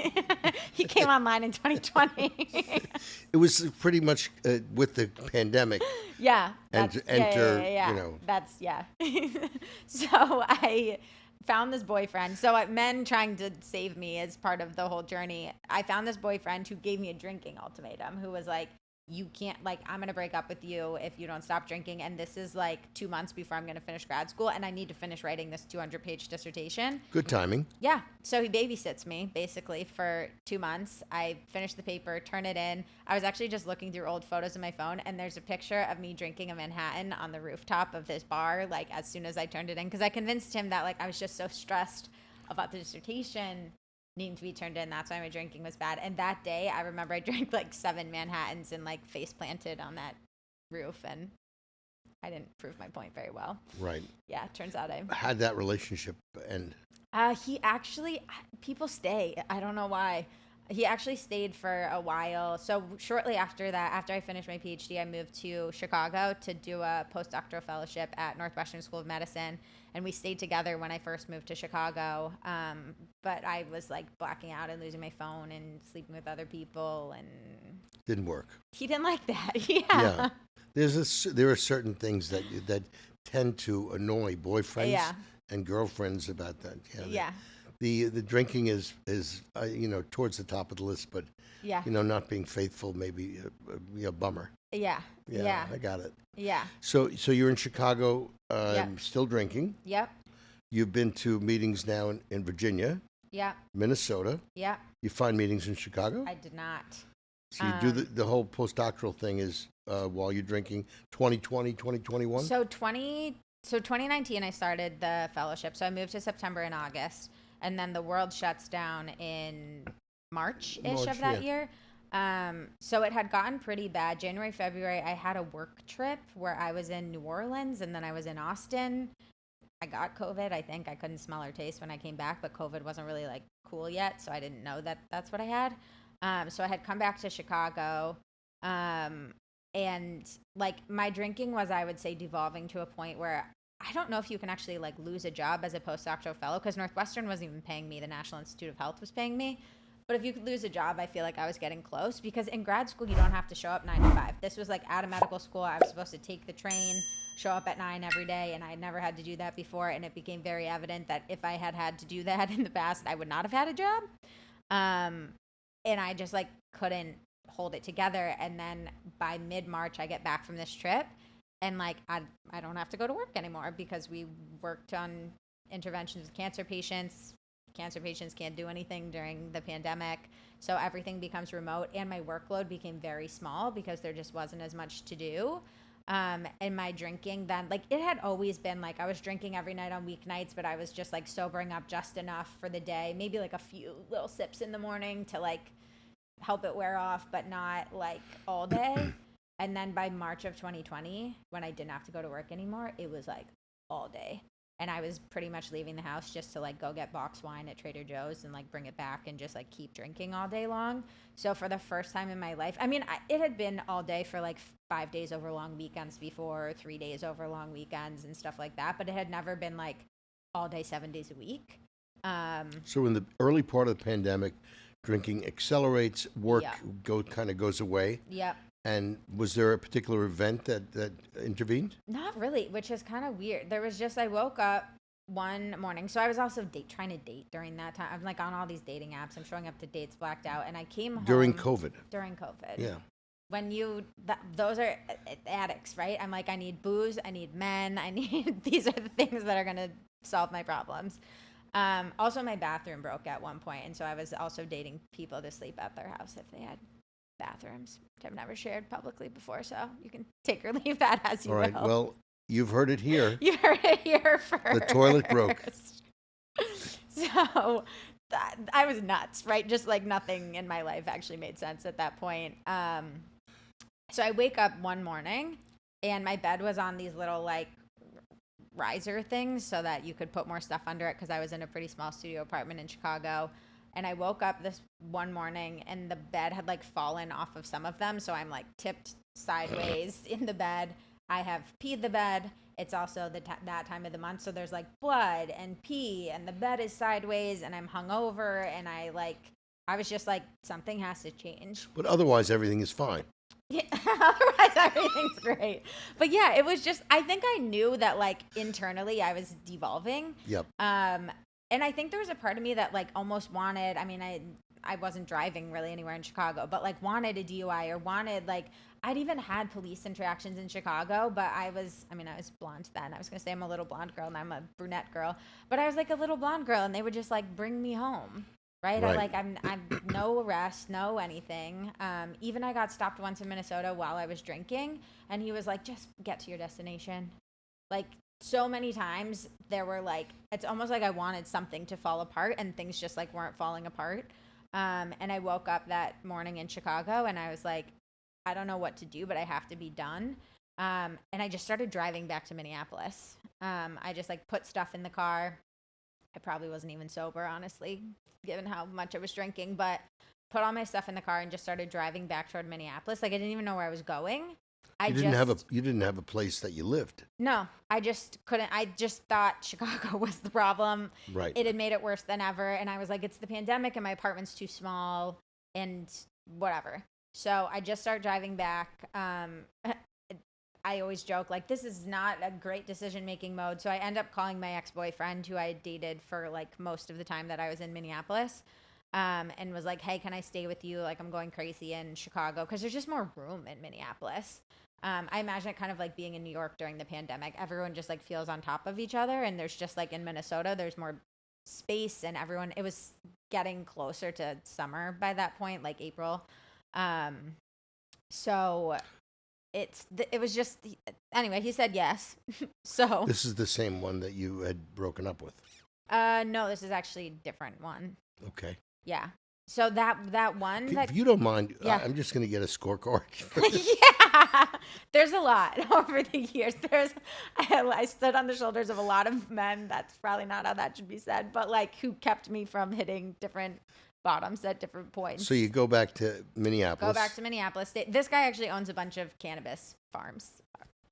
A: He came online in 2020.
B: It was pretty much with the pandemic.
A: Yeah.
B: Enter, you know.
A: That's, yeah. So I found this boyfriend. So men trying to save me as part of the whole journey. I found this boyfriend who gave me a drinking ultimatum, who was like, you can't, like, I'm going to break up with you if you don't stop drinking. And this is like 2 months before I'm going to finish grad school. And I need to finish writing this 200-page dissertation.
B: Good timing.
A: Yeah. So he babysits me basically for 2 months. I finish the paper, turn it in. I was actually just looking through old photos on my phone, and there's a picture of me drinking a Manhattan on the rooftop of this bar, like as soon as I turned it in. Because I convinced him that like I was just so stressed about the dissertation needing to be turned in. That's why my drinking was bad. And that day, I remember I drank like 7 Manhattans and like face planted on that roof, and I didn't prove my point very well.
B: Right.
A: Yeah, turns out I
B: How'd that relationship end?
A: He actually, people stay. I don't know why. He actually stayed for a while. So shortly after that, after I finished my PhD, I moved to Chicago to do a postdoctoral fellowship at Northwestern School of Medicine. And we stayed together when I first moved to Chicago. But I was like blacking out and losing my phone and sleeping with other people. And
B: Didn't work.
A: he didn't like that. Yeah.
B: There are certain things that tend to annoy boyfriends
A: Yeah.
B: and girlfriends about that.
A: Yeah.
B: The drinking is towards the top of the list, but
A: Yeah.
B: not being faithful maybe a bummer.
A: Yeah. Yeah.
B: I got it.
A: Yeah.
B: So you're in Chicago,
A: Yep.
B: still drinking.
A: Yep.
B: You've been to meetings now in Virginia,
A: Yep.
B: Minnesota.
A: Yep.
B: You find meetings in Chicago.
A: I did not.
B: So you do the whole postdoctoral thing is while you're drinking 2020, 2021?
A: So 2019, I started the fellowship. So I moved to September and August, and then the world shuts down in March-ish of that year. So it had gotten pretty bad. January, February, I had a work trip where I was in New Orleans, and then I was in Austin. I got COVID. I think I couldn't smell or taste when I came back, but COVID wasn't really like cool yet, so I didn't know that that's what I had. So I had come back to Chicago, and like my drinking was, I would say, devolving to a point where I don't know if you can actually like lose a job as a postdoctoral fellow, because Northwestern wasn't even paying me. The National Institute of Health was paying me. But if you could lose a job, I feel like I was getting close, because in grad school, you don't have to show up 9 to 5. This was like at a medical school. I was supposed to take the train, show up at 9 every day, and I had never had to do that before. And it became very evident that if I had to do that in the past, I would not have had a job. And I just like couldn't hold it together. And then by mid-March, I get back from this trip, and like I don't have to go to work anymore, because we worked on interventions with cancer patients. Cancer patients can't do anything during the pandemic, so everything becomes remote, and my workload became very small because there just wasn't as much to do. And my drinking then, like, it had always been like I was drinking every night on weeknights, but I was just like sobering up just enough for the day, maybe like a few little sips in the morning to like help it wear off, but not like all day. And then by March of 2020, when I didn't have to go to work anymore, it was like all day. And I was pretty much leaving the house just to like go get boxed wine at Trader Joe's and like bring it back and just like keep drinking all day long. So for the first time in my life, I mean, it had been all day for like 5 days over long weekends before, 3 days over long weekends and stuff like that. But it had never been like all day, 7 days a week.
B: So in the early part of the pandemic, drinking accelerates, work
A: Yeah.
B: kind of goes away.
A: Yep.
B: And was there a particular event that intervened?
A: Not really, which is kind of weird. There was just, I woke up one morning. So I was also trying to date during that time. I'm like on all these dating apps. I'm showing up to dates blacked out. And I came home.
B: During COVID.
A: During COVID.
B: Yeah.
A: When those are addicts, right? I'm like, I need booze. I need men. These are the things that are going to solve my problems. Also, my bathroom broke at one point. And so I was also dating people to sleep at their house if they had bathrooms, which I've never shared publicly before, so you can take or leave that as you will.
B: All right, well, you've heard it here.
A: You heard it here first.
B: The toilet broke.
A: So I was nuts, right? Just like nothing in my life actually made sense at that point. So I wake up one morning and my bed was on these little like riser things so that you could put more stuff under it because I was in a pretty small studio apartment in Chicago. And I woke up this one morning and the bed had like fallen off of some of them. So I'm like tipped sideways in the bed. I have peed the bed. It's also that time of the month. So there's like blood and pee and the bed is sideways and I'm hungover and I was just like, something has to change.
B: But otherwise, everything is fine.
A: Yeah, otherwise everything's great. But yeah, it was just, I think I knew that like internally I was devolving.
B: Yep.
A: And I think there was a part of me that like almost wanted, I mean, I wasn't driving really anywhere in Chicago, but like wanted a DUI or wanted like, I'd even had police interactions in Chicago, but I was blonde then. I was going to say I'm a little blonde girl and I'm a brunette girl, but I was like a little blonde girl and they would just like bring me home. Right. I'm no arrest, no anything. Even I got stopped once in Minnesota while I was drinking and he was like, just get to your destination. Like so many times there were like, it's almost like I wanted something to fall apart and things just like weren't falling apart. And I woke up that morning in Chicago and I was like, I don't know what to do, but I have to be done. And I just started driving back to Minneapolis. I just like put stuff in the car. I probably wasn't even sober, honestly, given how much I was drinking, but put all my stuff in the car and just started driving back toward Minneapolis. Like I didn't even know where I was going. You
B: didn't have a place that you lived.
A: No, I just couldn't. I just thought Chicago was the problem.
B: Right.
A: It had made it worse than ever. And I was like, it's the pandemic and my apartment's too small and whatever. So I just start driving back. I always joke, like, this is not a great decision-making mode. So I end up calling my ex-boyfriend, who I had dated for, like, most of the time that I was in Minneapolis, and was like, hey, can I stay with you? Like, I'm going crazy in Chicago because there's just more room in Minneapolis. I imagine it kind of like being in New York during the pandemic. Everyone just, like, feels on top of each other, and there's just, like, in Minnesota, there's more space, and it was getting closer to summer by that point, like April. So it was just, anyway, he said yes. So
B: This is the same one that you had broken up with.
A: no, this is actually a different one.
B: Okay.
A: Yeah. So that one that
B: If you don't mind,
A: Yeah.
B: I'm just going to get a scorecard.
A: yeah, there's a lot over the years. I stood on the shoulders of a lot of men. That's probably not how that should be said, but like who kept me from hitting different bottoms at different points.
B: So you go back to Minneapolis.
A: Go back to Minneapolis. This guy actually owns a bunch of cannabis farms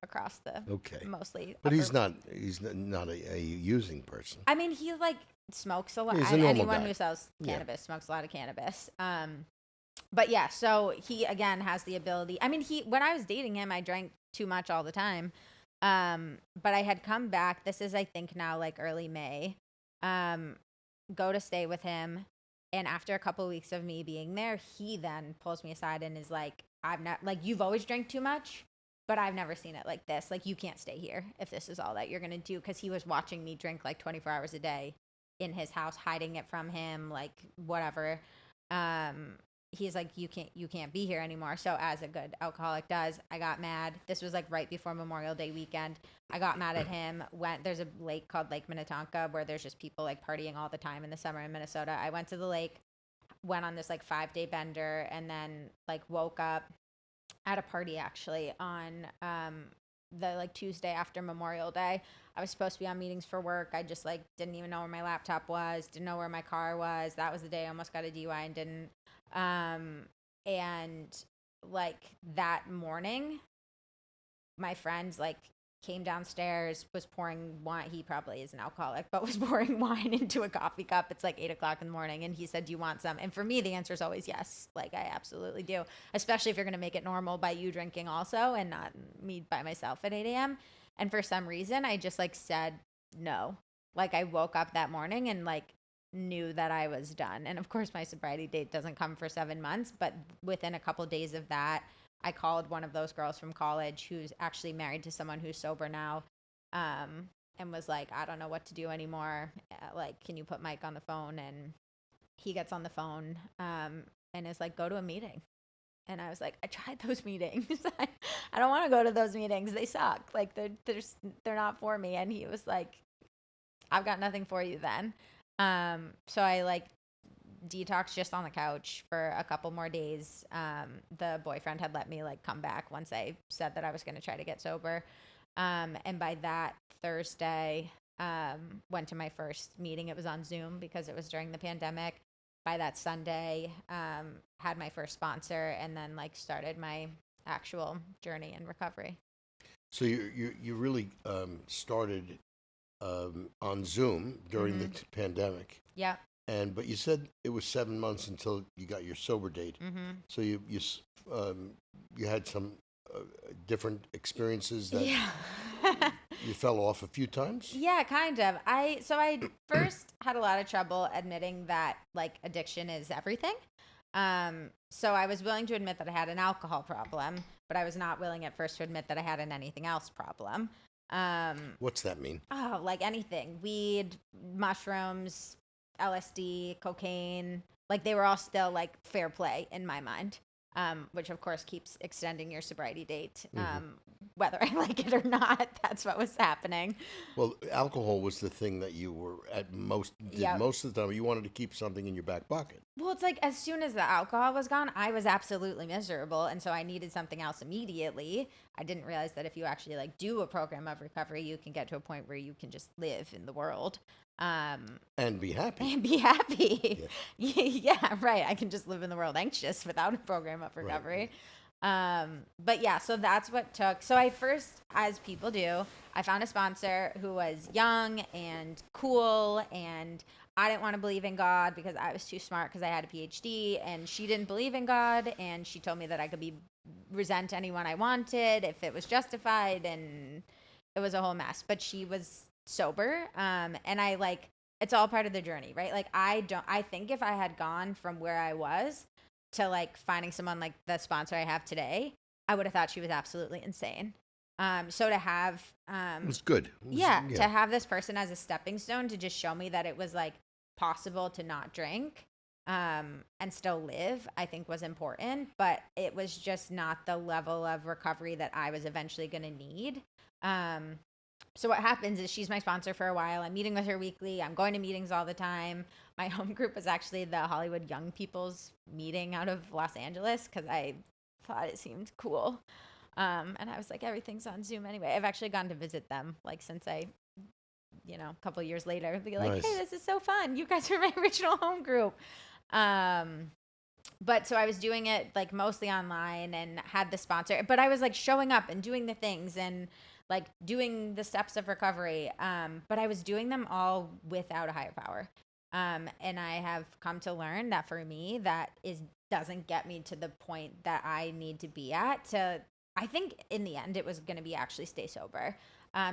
A: across the mostly.
B: But he's not a using person.
A: I mean, he like smokes a lot.
B: He's a normal
A: Anyone
B: guy.
A: who sells cannabis smokes a lot of cannabis. But yeah, so he again has the ability. I mean, when I was dating him, I drank too much all the time. But I had come back. This is I think now like early May. Go to stay with him. And after a couple of weeks of me being there, he then pulls me aside and is like, "I've not like you've always drank too much, but I've never seen it like this. Like you can't stay here if this is all that you're gonna do." Because he was watching me drink like 24 hours a day in his house, hiding it from him, like whatever. He's like, you can't be here anymore. So as a good alcoholic does, I got mad. This was like right before Memorial Day weekend. I got mad at him. There's a lake called Lake Minnetonka where there's just people like partying all the time in the summer in Minnesota. I went to the lake, went on this like 5-day bender, and then like woke up at a party actually on the like Tuesday after Memorial Day. I was supposed to be on meetings for work. I just like didn't even know where my laptop was, didn't know where my car was. That was the day I almost got a DUI and didn't. And like that morning, my friends like came downstairs, was pouring wine. He probably is an alcoholic, but was pouring wine into a coffee cup. It's like 8:00 in the morning. And he said, "Do you want some?" And for me, the answer is always yes. Like I absolutely do, especially if you're going to make it normal by you drinking also and not me by myself at 8 a.m. And for some reason, I just like said no. Like I woke up that morning and like knew that I was done. And of course, my sobriety date doesn't come for 7 months, but within a couple days of that, I called one of those girls from college who's actually married to someone who's sober now, and was like, I don't know what to do anymore. Like, can you put Mike on the phone? And he gets on the phone and is like, go to a meeting. And I was like, I tried those meetings. I don't want to go to those meetings. They suck. Like they're not for me. And he was like, I've got nothing for you then. So I like detoxed just on the couch for a couple more days. The boyfriend had let me like come back once I said that I was going to try to get sober. And by that Thursday, went to my first meeting. It was on Zoom because it was during the pandemic. By that Sunday, had my first sponsor, and then like started my actual journey in recovery.
B: So you really started on Zoom during the pandemic.
A: Yeah.
B: But you said it was 7 months until you got your sober date.
A: Mm-hmm.
B: So you had some different experiences that you fell off a few times.
A: Yeah, kind of. I first had a lot of trouble admitting that like addiction is everything. So I was willing to admit that I had an alcohol problem, but I was not willing at first to admit that I had an anything else problem.
B: What's that mean?
A: Oh, like anything. Weed, mushrooms, LSD, cocaine. Like they were all still like fair play in my mind. Which of course keeps extending your sobriety date. Whether I like it or not, that's what was happening.
B: Well, alcohol was the thing that you were most of the time. You wanted to keep something in your back pocket.
A: Well, it's like as soon as the alcohol was gone, I was absolutely miserable, and so I needed something else immediately. I didn't realize that if you actually like do a program of recovery, you can get to a point where you can just live in the world.
B: And be happy.
A: And be happy. Yeah, right. I can just live in the world anxious without a program of recovery. Right. But yeah, so that's what took. So I first, as people do, I found a sponsor who was young and cool, and I didn't want to believe in God because I was too smart because I had a PhD, and she didn't believe in God, and she told me that I could resent anyone I wanted if it was justified, and it was a whole mess. But she was sober, and I like, it's all part of the journey, right? Like I think if I had gone from where I was to like finding someone like the sponsor I have today, I would have thought she was absolutely insane. So to have
B: it was good.
A: To have this person as a stepping stone to just show me that it was like possible to not drink and still live, I think was important, but it was just not the level of recovery that I was eventually going to need. So what happens is she's my sponsor for a while. I'm meeting with her weekly. I'm going to meetings all the time. My home group was actually the Hollywood Young People's meeting out of Los Angeles because I thought it seemed cool. And I was like, everything's on Zoom anyway. I've actually gone to visit them like since a couple years later. Be like, nice. Hey, this is so fun. You guys are my original home group. But so I was doing it like mostly online and had the sponsor, but I was like showing up and doing the things and like doing the steps of recovery. But I was doing them all without a higher power. And I have come to learn that for me, doesn't get me to the point that I need to be at I think in the end it was going to be actually stay sober.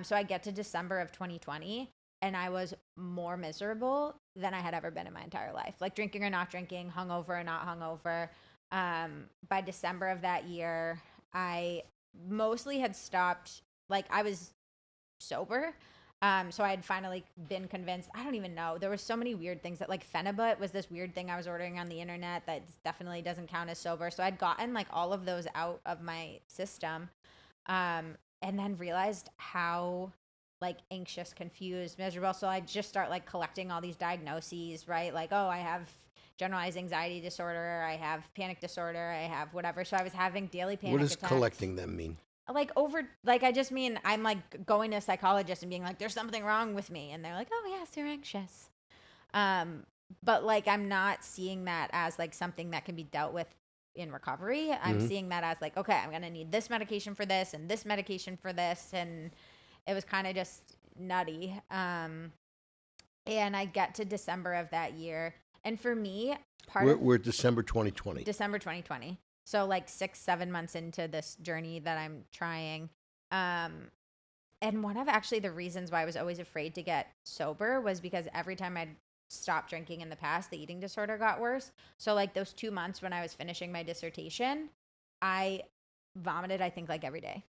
A: So I get to December of 2020 and I was more miserable than I had ever been in my entire life. Like drinking or not drinking, hungover or not hungover. By December of that year, I mostly had stopped. Like I was sober. So I had finally been convinced. I don't even know. There were so many weird things that like Phenibut was this weird thing I was ordering on the internet that definitely doesn't count as sober. So I'd gotten like all of those out of my system. And then realized how like anxious, confused, miserable. So I just start like collecting all these diagnoses, right? Like, oh, I have generalized anxiety disorder. I have panic disorder. I have whatever. So I was having daily panic attacks.
B: What does collecting them mean?
A: I just mean I'm like going to a psychologist and being like, there's something wrong with me. And they're like, oh yes, you're anxious. But like, I'm not seeing that as like something that can be dealt with in recovery. I'm seeing that as like, okay, I'm going to need this medication for this and this medication for this. And it was kind of just nutty. And I get to December of that year. And for me,
B: we're December 2020.
A: December 2020. So like 6-7 months into this journey that I'm trying. And one of actually the reasons why I was always afraid to get sober was because every time I'd stopped drinking in the past, the eating disorder got worse. So like those 2 months when I was finishing my dissertation, I vomited, I think like every day,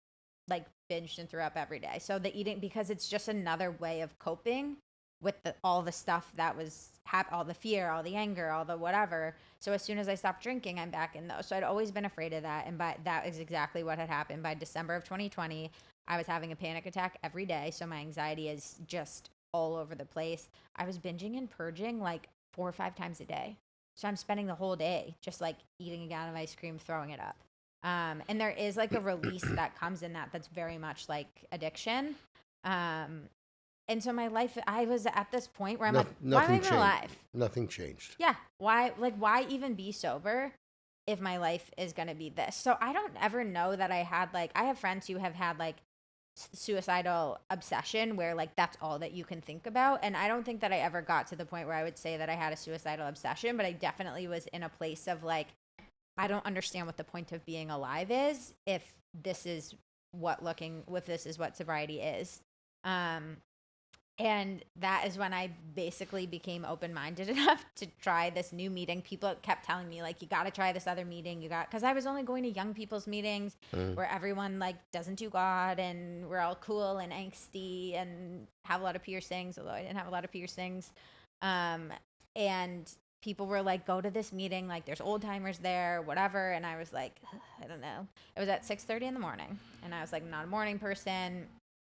A: like binged and threw up every day. So the eating, because it's just another way of coping with all the stuff that was all the fear, all the anger, all the whatever. So as soon as I stopped drinking, I'm back in those. So I'd always been afraid of that. And that is exactly what had happened. By December of 2020, I was having a panic attack every day. So my anxiety is just all over the place. I was binging and purging like 4 or 5 times a day. So I'm spending the whole day just like eating a gallon of ice cream, throwing it up. And there is like a release that comes in that's very much like addiction. And so my life, I was at this point where I'm like, why am I even alive?
B: Nothing changed.
A: Yeah. Why even be sober if my life is going to be this? So I don't ever know that I have friends who have had like suicidal obsession where like that's all that you can think about. And I don't think that I ever got to the point where I would say that I had a suicidal obsession, but I definitely was in a place of like, I don't understand what the point of being alive is if this is what sobriety is. And that is when I basically became open-minded enough to try this new meeting. People kept telling me, like, you got to try this other meeting. Because I was only going to young people's meetings where everyone, like, doesn't do God and we're all cool and angsty and have a lot of piercings, although I didn't have a lot of piercings. And people were like, go to this meeting. Like, there's old-timers there, whatever. And I was like, I don't know. It was at 6:30 in the morning. And I was like, I'm not a morning person.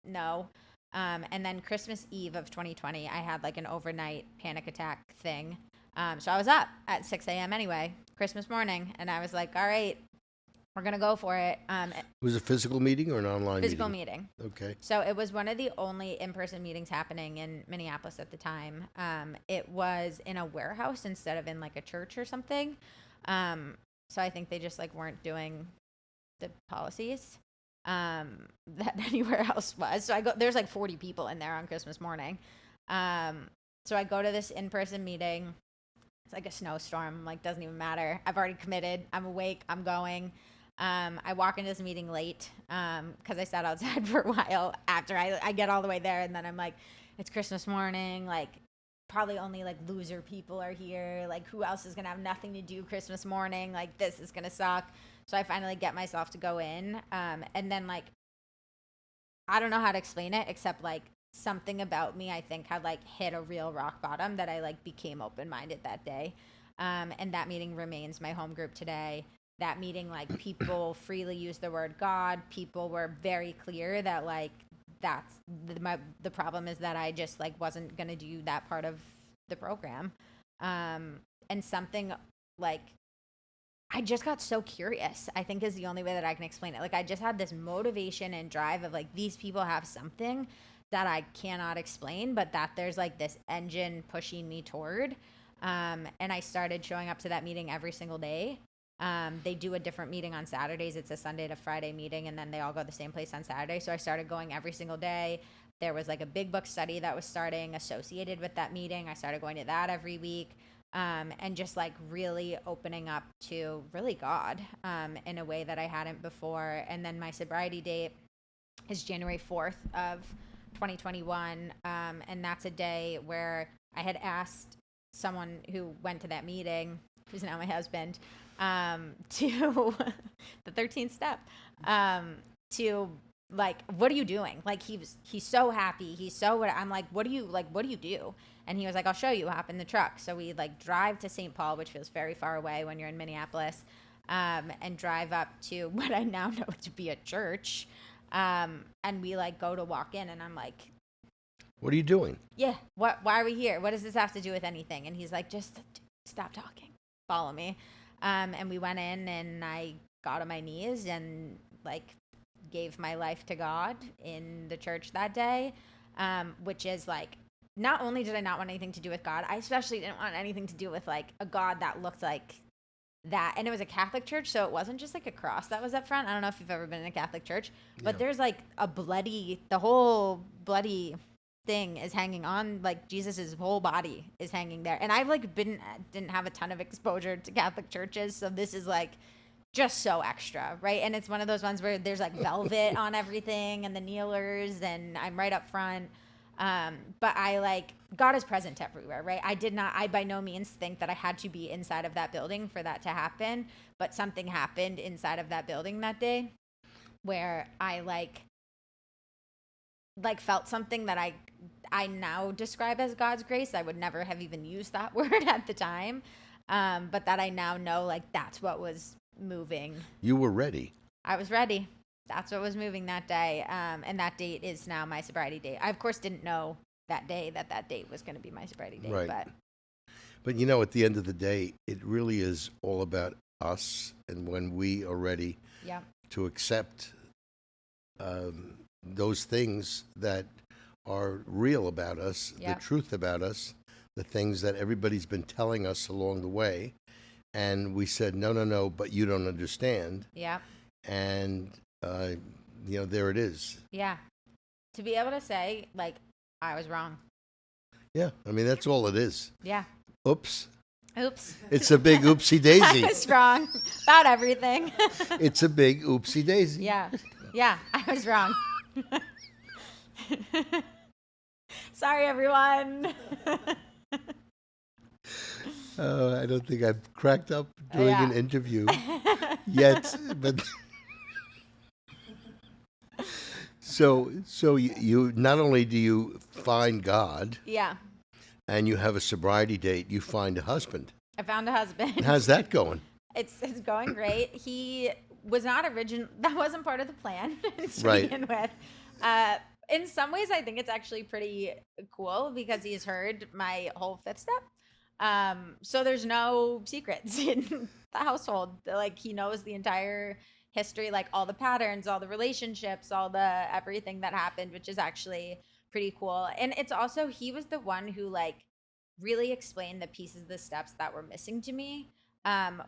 A: No. And then Christmas Eve of 2020, I had like an overnight panic attack thing. So I was up at 6 a.m. anyway, Christmas morning. And I was like, all right, we're going to go for it.
B: It was a physical meeting or an online
A: physical meeting?
B: Okay.
A: So it was one of the only in-person meetings happening in Minneapolis at the time. It was in a warehouse instead of in like a church or something. So I think they just like weren't doing the policies that anywhere else was. So there's like 40 people in there on Christmas morning. So I go to this in-person meeting. It's like a snowstorm, like doesn't even matter. I've already committed. I'm awake. I'm going. I walk into this meeting late because I sat outside for a while after I get all the way there. And then I'm like, it's Christmas morning. Like probably only like loser people are here. Like who else is going to have nothing to do Christmas morning? Like this is going to suck. So I finally get myself to go in. And then like, I don't know how to explain it except like something about me, I think had like hit a real rock bottom that I like became open-minded that day. And that meeting remains my home group today. That meeting, like people freely use the word God. People were very clear that like, that's the problem is that I just like wasn't going to do that part of the program. And something like, I just got so curious, I think is the only way that I can explain it. Like I just had this motivation and drive of like, these people have something that I cannot explain, but that there's like this engine pushing me toward. And I started showing up to that meeting every single day. They do a different meeting on Saturdays. It's a Sunday to Friday meeting, and then they all go to the same place on Saturday. So I started going every single day. There was like a big book study that was starting associated with that meeting. I started going to that every week. And just like really opening up to really God in a way that I hadn't before. And then my sobriety date is January 4th of 2021. And that's a day where I had asked someone who went to that meeting, who's now my husband, to the 13th step, to like, what are you doing? Like he's so happy. I'm like, what do you do? And he was like, I'll show you. Hop in the truck. So we like drive to St. Paul, which feels very far away when you're in Minneapolis, and drive up to what I now know to be a church. And we like go to walk in, and I'm like,
B: what are you doing?
A: Yeah. Why are we here? What does this have to do with anything? And he's like, just stop talking. Follow me. And we went in, and I got on my knees and like gave my life to God in the church that day, which is like, not only did I not want anything to do with God, I especially didn't want anything to do with like a God that looked like that. And it was a Catholic church, so it wasn't just like a cross that was up front. I don't know if you've ever been in a Catholic church, but there's like the whole bloody thing is hanging on, like Jesus's whole body is hanging there. And I've like didn't have a ton of exposure to Catholic churches, so this is like just so extra, right? And it's one of those ones where there's like velvet on everything and the kneelers, and I'm right up front. But I like, God is present everywhere, right? I by no means think that I had to be inside of that building for that to happen, but something happened inside of that building that day where I like felt something that I now describe as God's grace. I would never have even used that word at the time. But that I now know, like, that's what was moving.
B: You were ready.
A: I was ready. That's what was moving that day. And that date is now my sobriety date. I, of course, didn't know that day that date was going to be my sobriety date.
B: Right. But you know, at the end of the day, it really is all about us, and when we are ready
A: Yeah.
B: to accept those things that are real about us,
A: Yeah.
B: the truth about us, the things that everybody's been telling us along the way, and we said, no, no, no, but you don't understand,
A: Yeah.
B: and there it is.
A: Yeah. To be able to say, like, I was wrong.
B: Yeah, I mean, that's all it is.
A: Yeah.
B: Oops.
A: Oops.
B: It's a big oopsie
A: I
B: daisy.
A: was wrong about everything.
B: It's a big oopsie daisy.
A: Yeah. Yeah. I was wrong. Sorry, everyone.
B: I don't think I've cracked up doing
A: Yeah.
B: an interview yet, but so you not only do you find God
A: Yeah.
B: and you have a sobriety date, you find a husband.
A: I found a husband.
B: How's that going?
A: It's going great. He was not that wasn't part of the plan to
B: Right.
A: begin with. In some ways, I think it's actually pretty cool because he's heard my whole fifth step. So there's no secrets in the household. Like, he knows the entire history, like all the patterns, all the relationships, all the everything that happened, which is actually pretty cool. And it's also, he was the one who like really explained the pieces of the steps that were missing to me,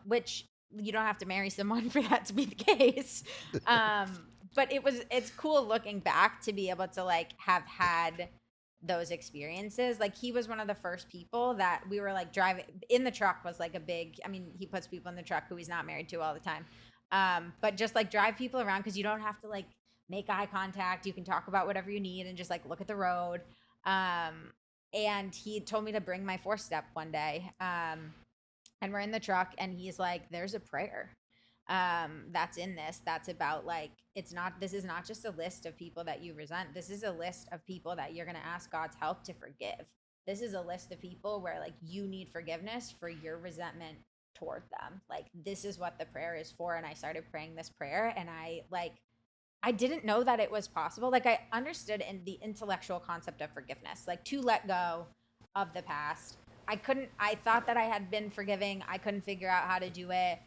A: which you don't have to marry someone for that to be the case. But it's cool looking back to be able to like have had those experiences. Like, he was one of the first people that we were like driving in the truck was like a big, I mean, he puts people in the truck who he's not married to all the time. But just like drive people around, because you don't have to like make eye contact. You can talk about whatever you need and just like look at the road. And he told me to bring my fourth step one day. And we're in the truck and he's like, there's a prayer that's in this, that's about like, this is not just a list of people that you resent. This is a list of people that you're going to ask God's help to forgive. This is a list of people where like you need forgiveness for your resentment toward them. Like, this is what the prayer is for. And I started praying this prayer, and I didn't know that it was possible. Like, I understood in the intellectual concept of forgiveness, like to let go of the past. I thought that I had been forgiving. I couldn't figure out how to do it.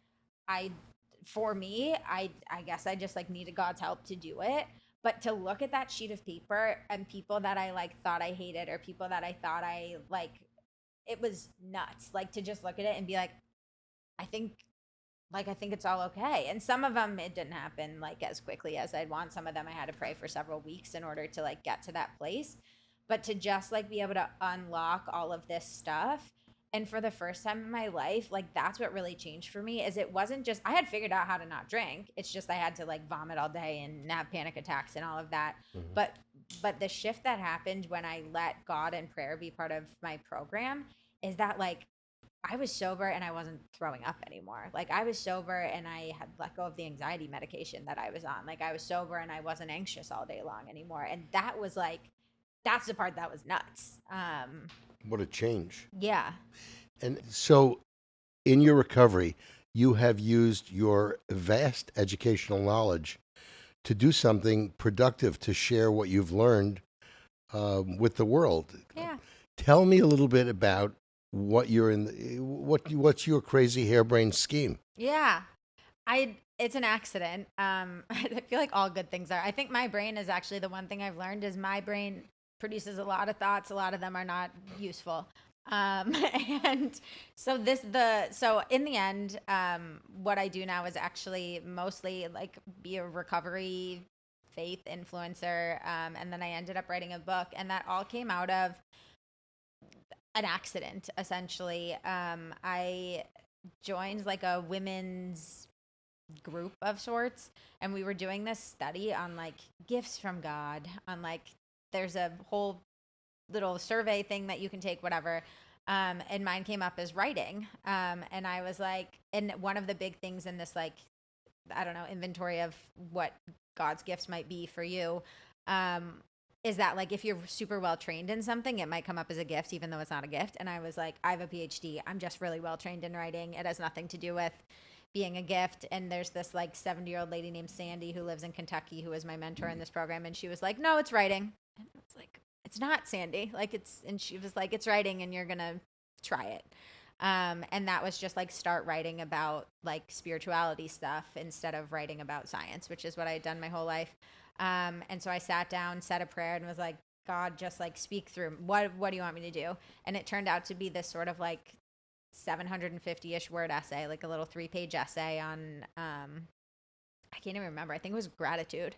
A: For me, I guess I just like needed God's help to do it. But to look at that sheet of paper and people that I like thought I hated, or people that I thought I like, it was nuts. Like, to just look at it and be like, I think it's all okay. And some of them, it didn't happen like as quickly as I'd want. Some of them I had to pray for several weeks in order to like get to that place. But to just like be able to unlock all of this stuff, and for the first time in my life, like, that's what really changed for me. Is it wasn't just, I had figured out how to not drink. It's just I had to like vomit all day and have panic attacks and all of that.
B: Mm-hmm.
A: But the shift that happened when I let God and prayer be part of my program is that like I was sober and I wasn't throwing up anymore. Like, I was sober and I had let go of the anxiety medication that I was on. Like, I was sober and I wasn't anxious all day long anymore. And that was like, that's the part that was nuts.
B: What a change.
A: Yeah.
B: And so in your recovery, you have used your vast educational knowledge to do something productive, to share what you've learned with the world.
A: Yeah.
B: Tell me a little bit about what what's your crazy harebrained scheme?
A: Yeah. It's an accident. I feel like all good things are. I think my brain is actually the one thing I've learned is my brain produces a lot of thoughts. A lot of them are not useful. And so in the end, what I do now is actually mostly like be a recovery faith influencer. And then I ended up writing a book, and that all came out of an accident, essentially. I joined like a women's group of sorts, and we were doing this study on like gifts from God, on like, there's a whole little survey thing that you can take, whatever. And mine came up as writing. And I was like, and one of the big things in this, like, I don't know, inventory of what God's gifts might be for you, is that like, if you're super well trained in something, it might come up as a gift, even though it's not a gift. And I was like, I have a PhD. I'm just really well trained in writing. It has nothing to do with being a gift. And there's this like 70-year-old lady named Sandy who lives in Kentucky, who is my mentor in this program. And she was like, no, it's writing. And I was like, it's not, Sandy. Like, and she was like, it's writing and you're going to try it. And that was just like start writing about like spirituality stuff instead of writing about science, which is what I had done my whole life. And so I sat down, said a prayer, and was like, God, just like speak through. What do you want me to do? And it turned out to be this sort of like 750-ish word essay, like a little 3-page essay on, I can't even remember. I think it was gratitude.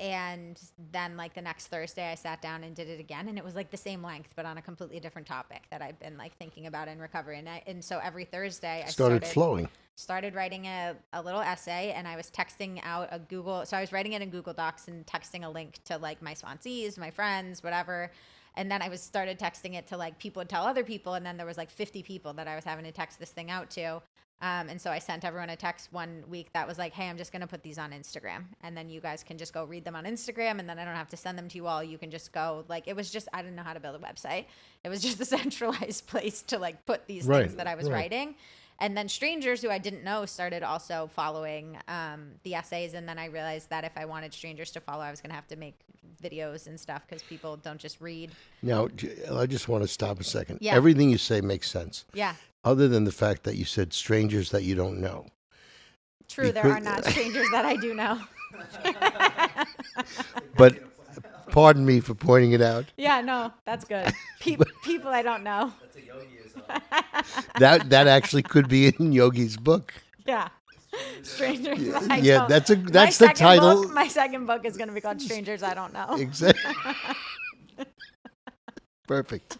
A: And then like the next Thursday I sat down and did it again, and it was like the same length, but on a completely different topic that I've been like thinking about in recovery. And so every Thursday I started writing a little essay, and I was texting out a Google. So I was writing it in Google Docs and texting a link to like my sponsees, my friends, whatever. And then I started texting it to like people would tell other people. And then there was like 50 people that I was having to text this thing out to. And so I sent everyone a text one week that was like, hey, I'm just going to put these on Instagram. And then you guys can just go read them on Instagram. And then I don't have to send them to you all. You can just go, like, it was just, I didn't know how to build a website. It was just a centralized place to like put these things that I was writing. And then strangers who I didn't know started also following the essays. And then I realized that if I wanted strangers to follow, I was going to have to make videos and stuff because people don't just read.
B: Now, I just want to stop a second.
A: Yeah.
B: Everything you say makes sense.
A: Yeah.
B: Other than the fact that you said strangers that you don't know.
A: True, there are not strangers that I do know.
B: But pardon me for pointing it out.
A: Yeah, no, that's good. People I don't know.
B: That actually could be in Yogi's book.
A: Yeah. Strangers.
B: Yeah, that's the title.
A: My second book is going to be called Strangers I Don't Know.
B: Exactly. Perfect.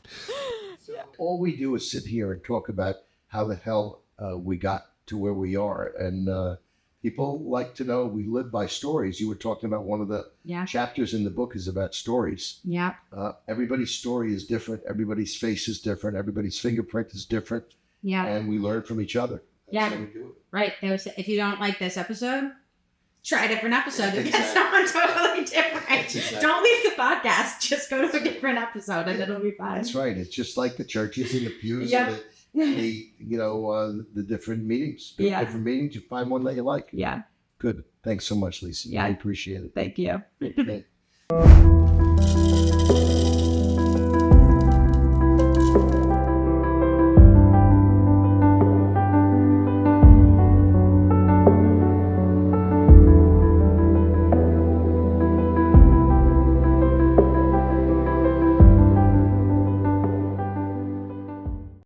B: All we do is sit here and talk about how the hell we got to where we are. And people like to know we live by stories. You were talking about one of the chapters in the book is about stories.
E: Yeah.
B: Everybody's story is different. Everybody's face is different. Everybody's fingerprint is different.
E: Yeah.
B: And we learn from each other. That's how we do it.
E: Right. If you don't like this episode, try a different episode and get someone totally different.
B: Exactly.
E: Don't leave the podcast. Just go to a different episode and it'll be fine.
B: That's right. It's just like the churches and the pews
E: Yep.
B: and the different meetings.
E: Yeah.
B: Different meetings. You find one that you like.
E: Yeah.
B: Good. Thanks so much, Lisa.
E: Yeah.
B: I appreciate it.
E: Thank you.
B: Okay.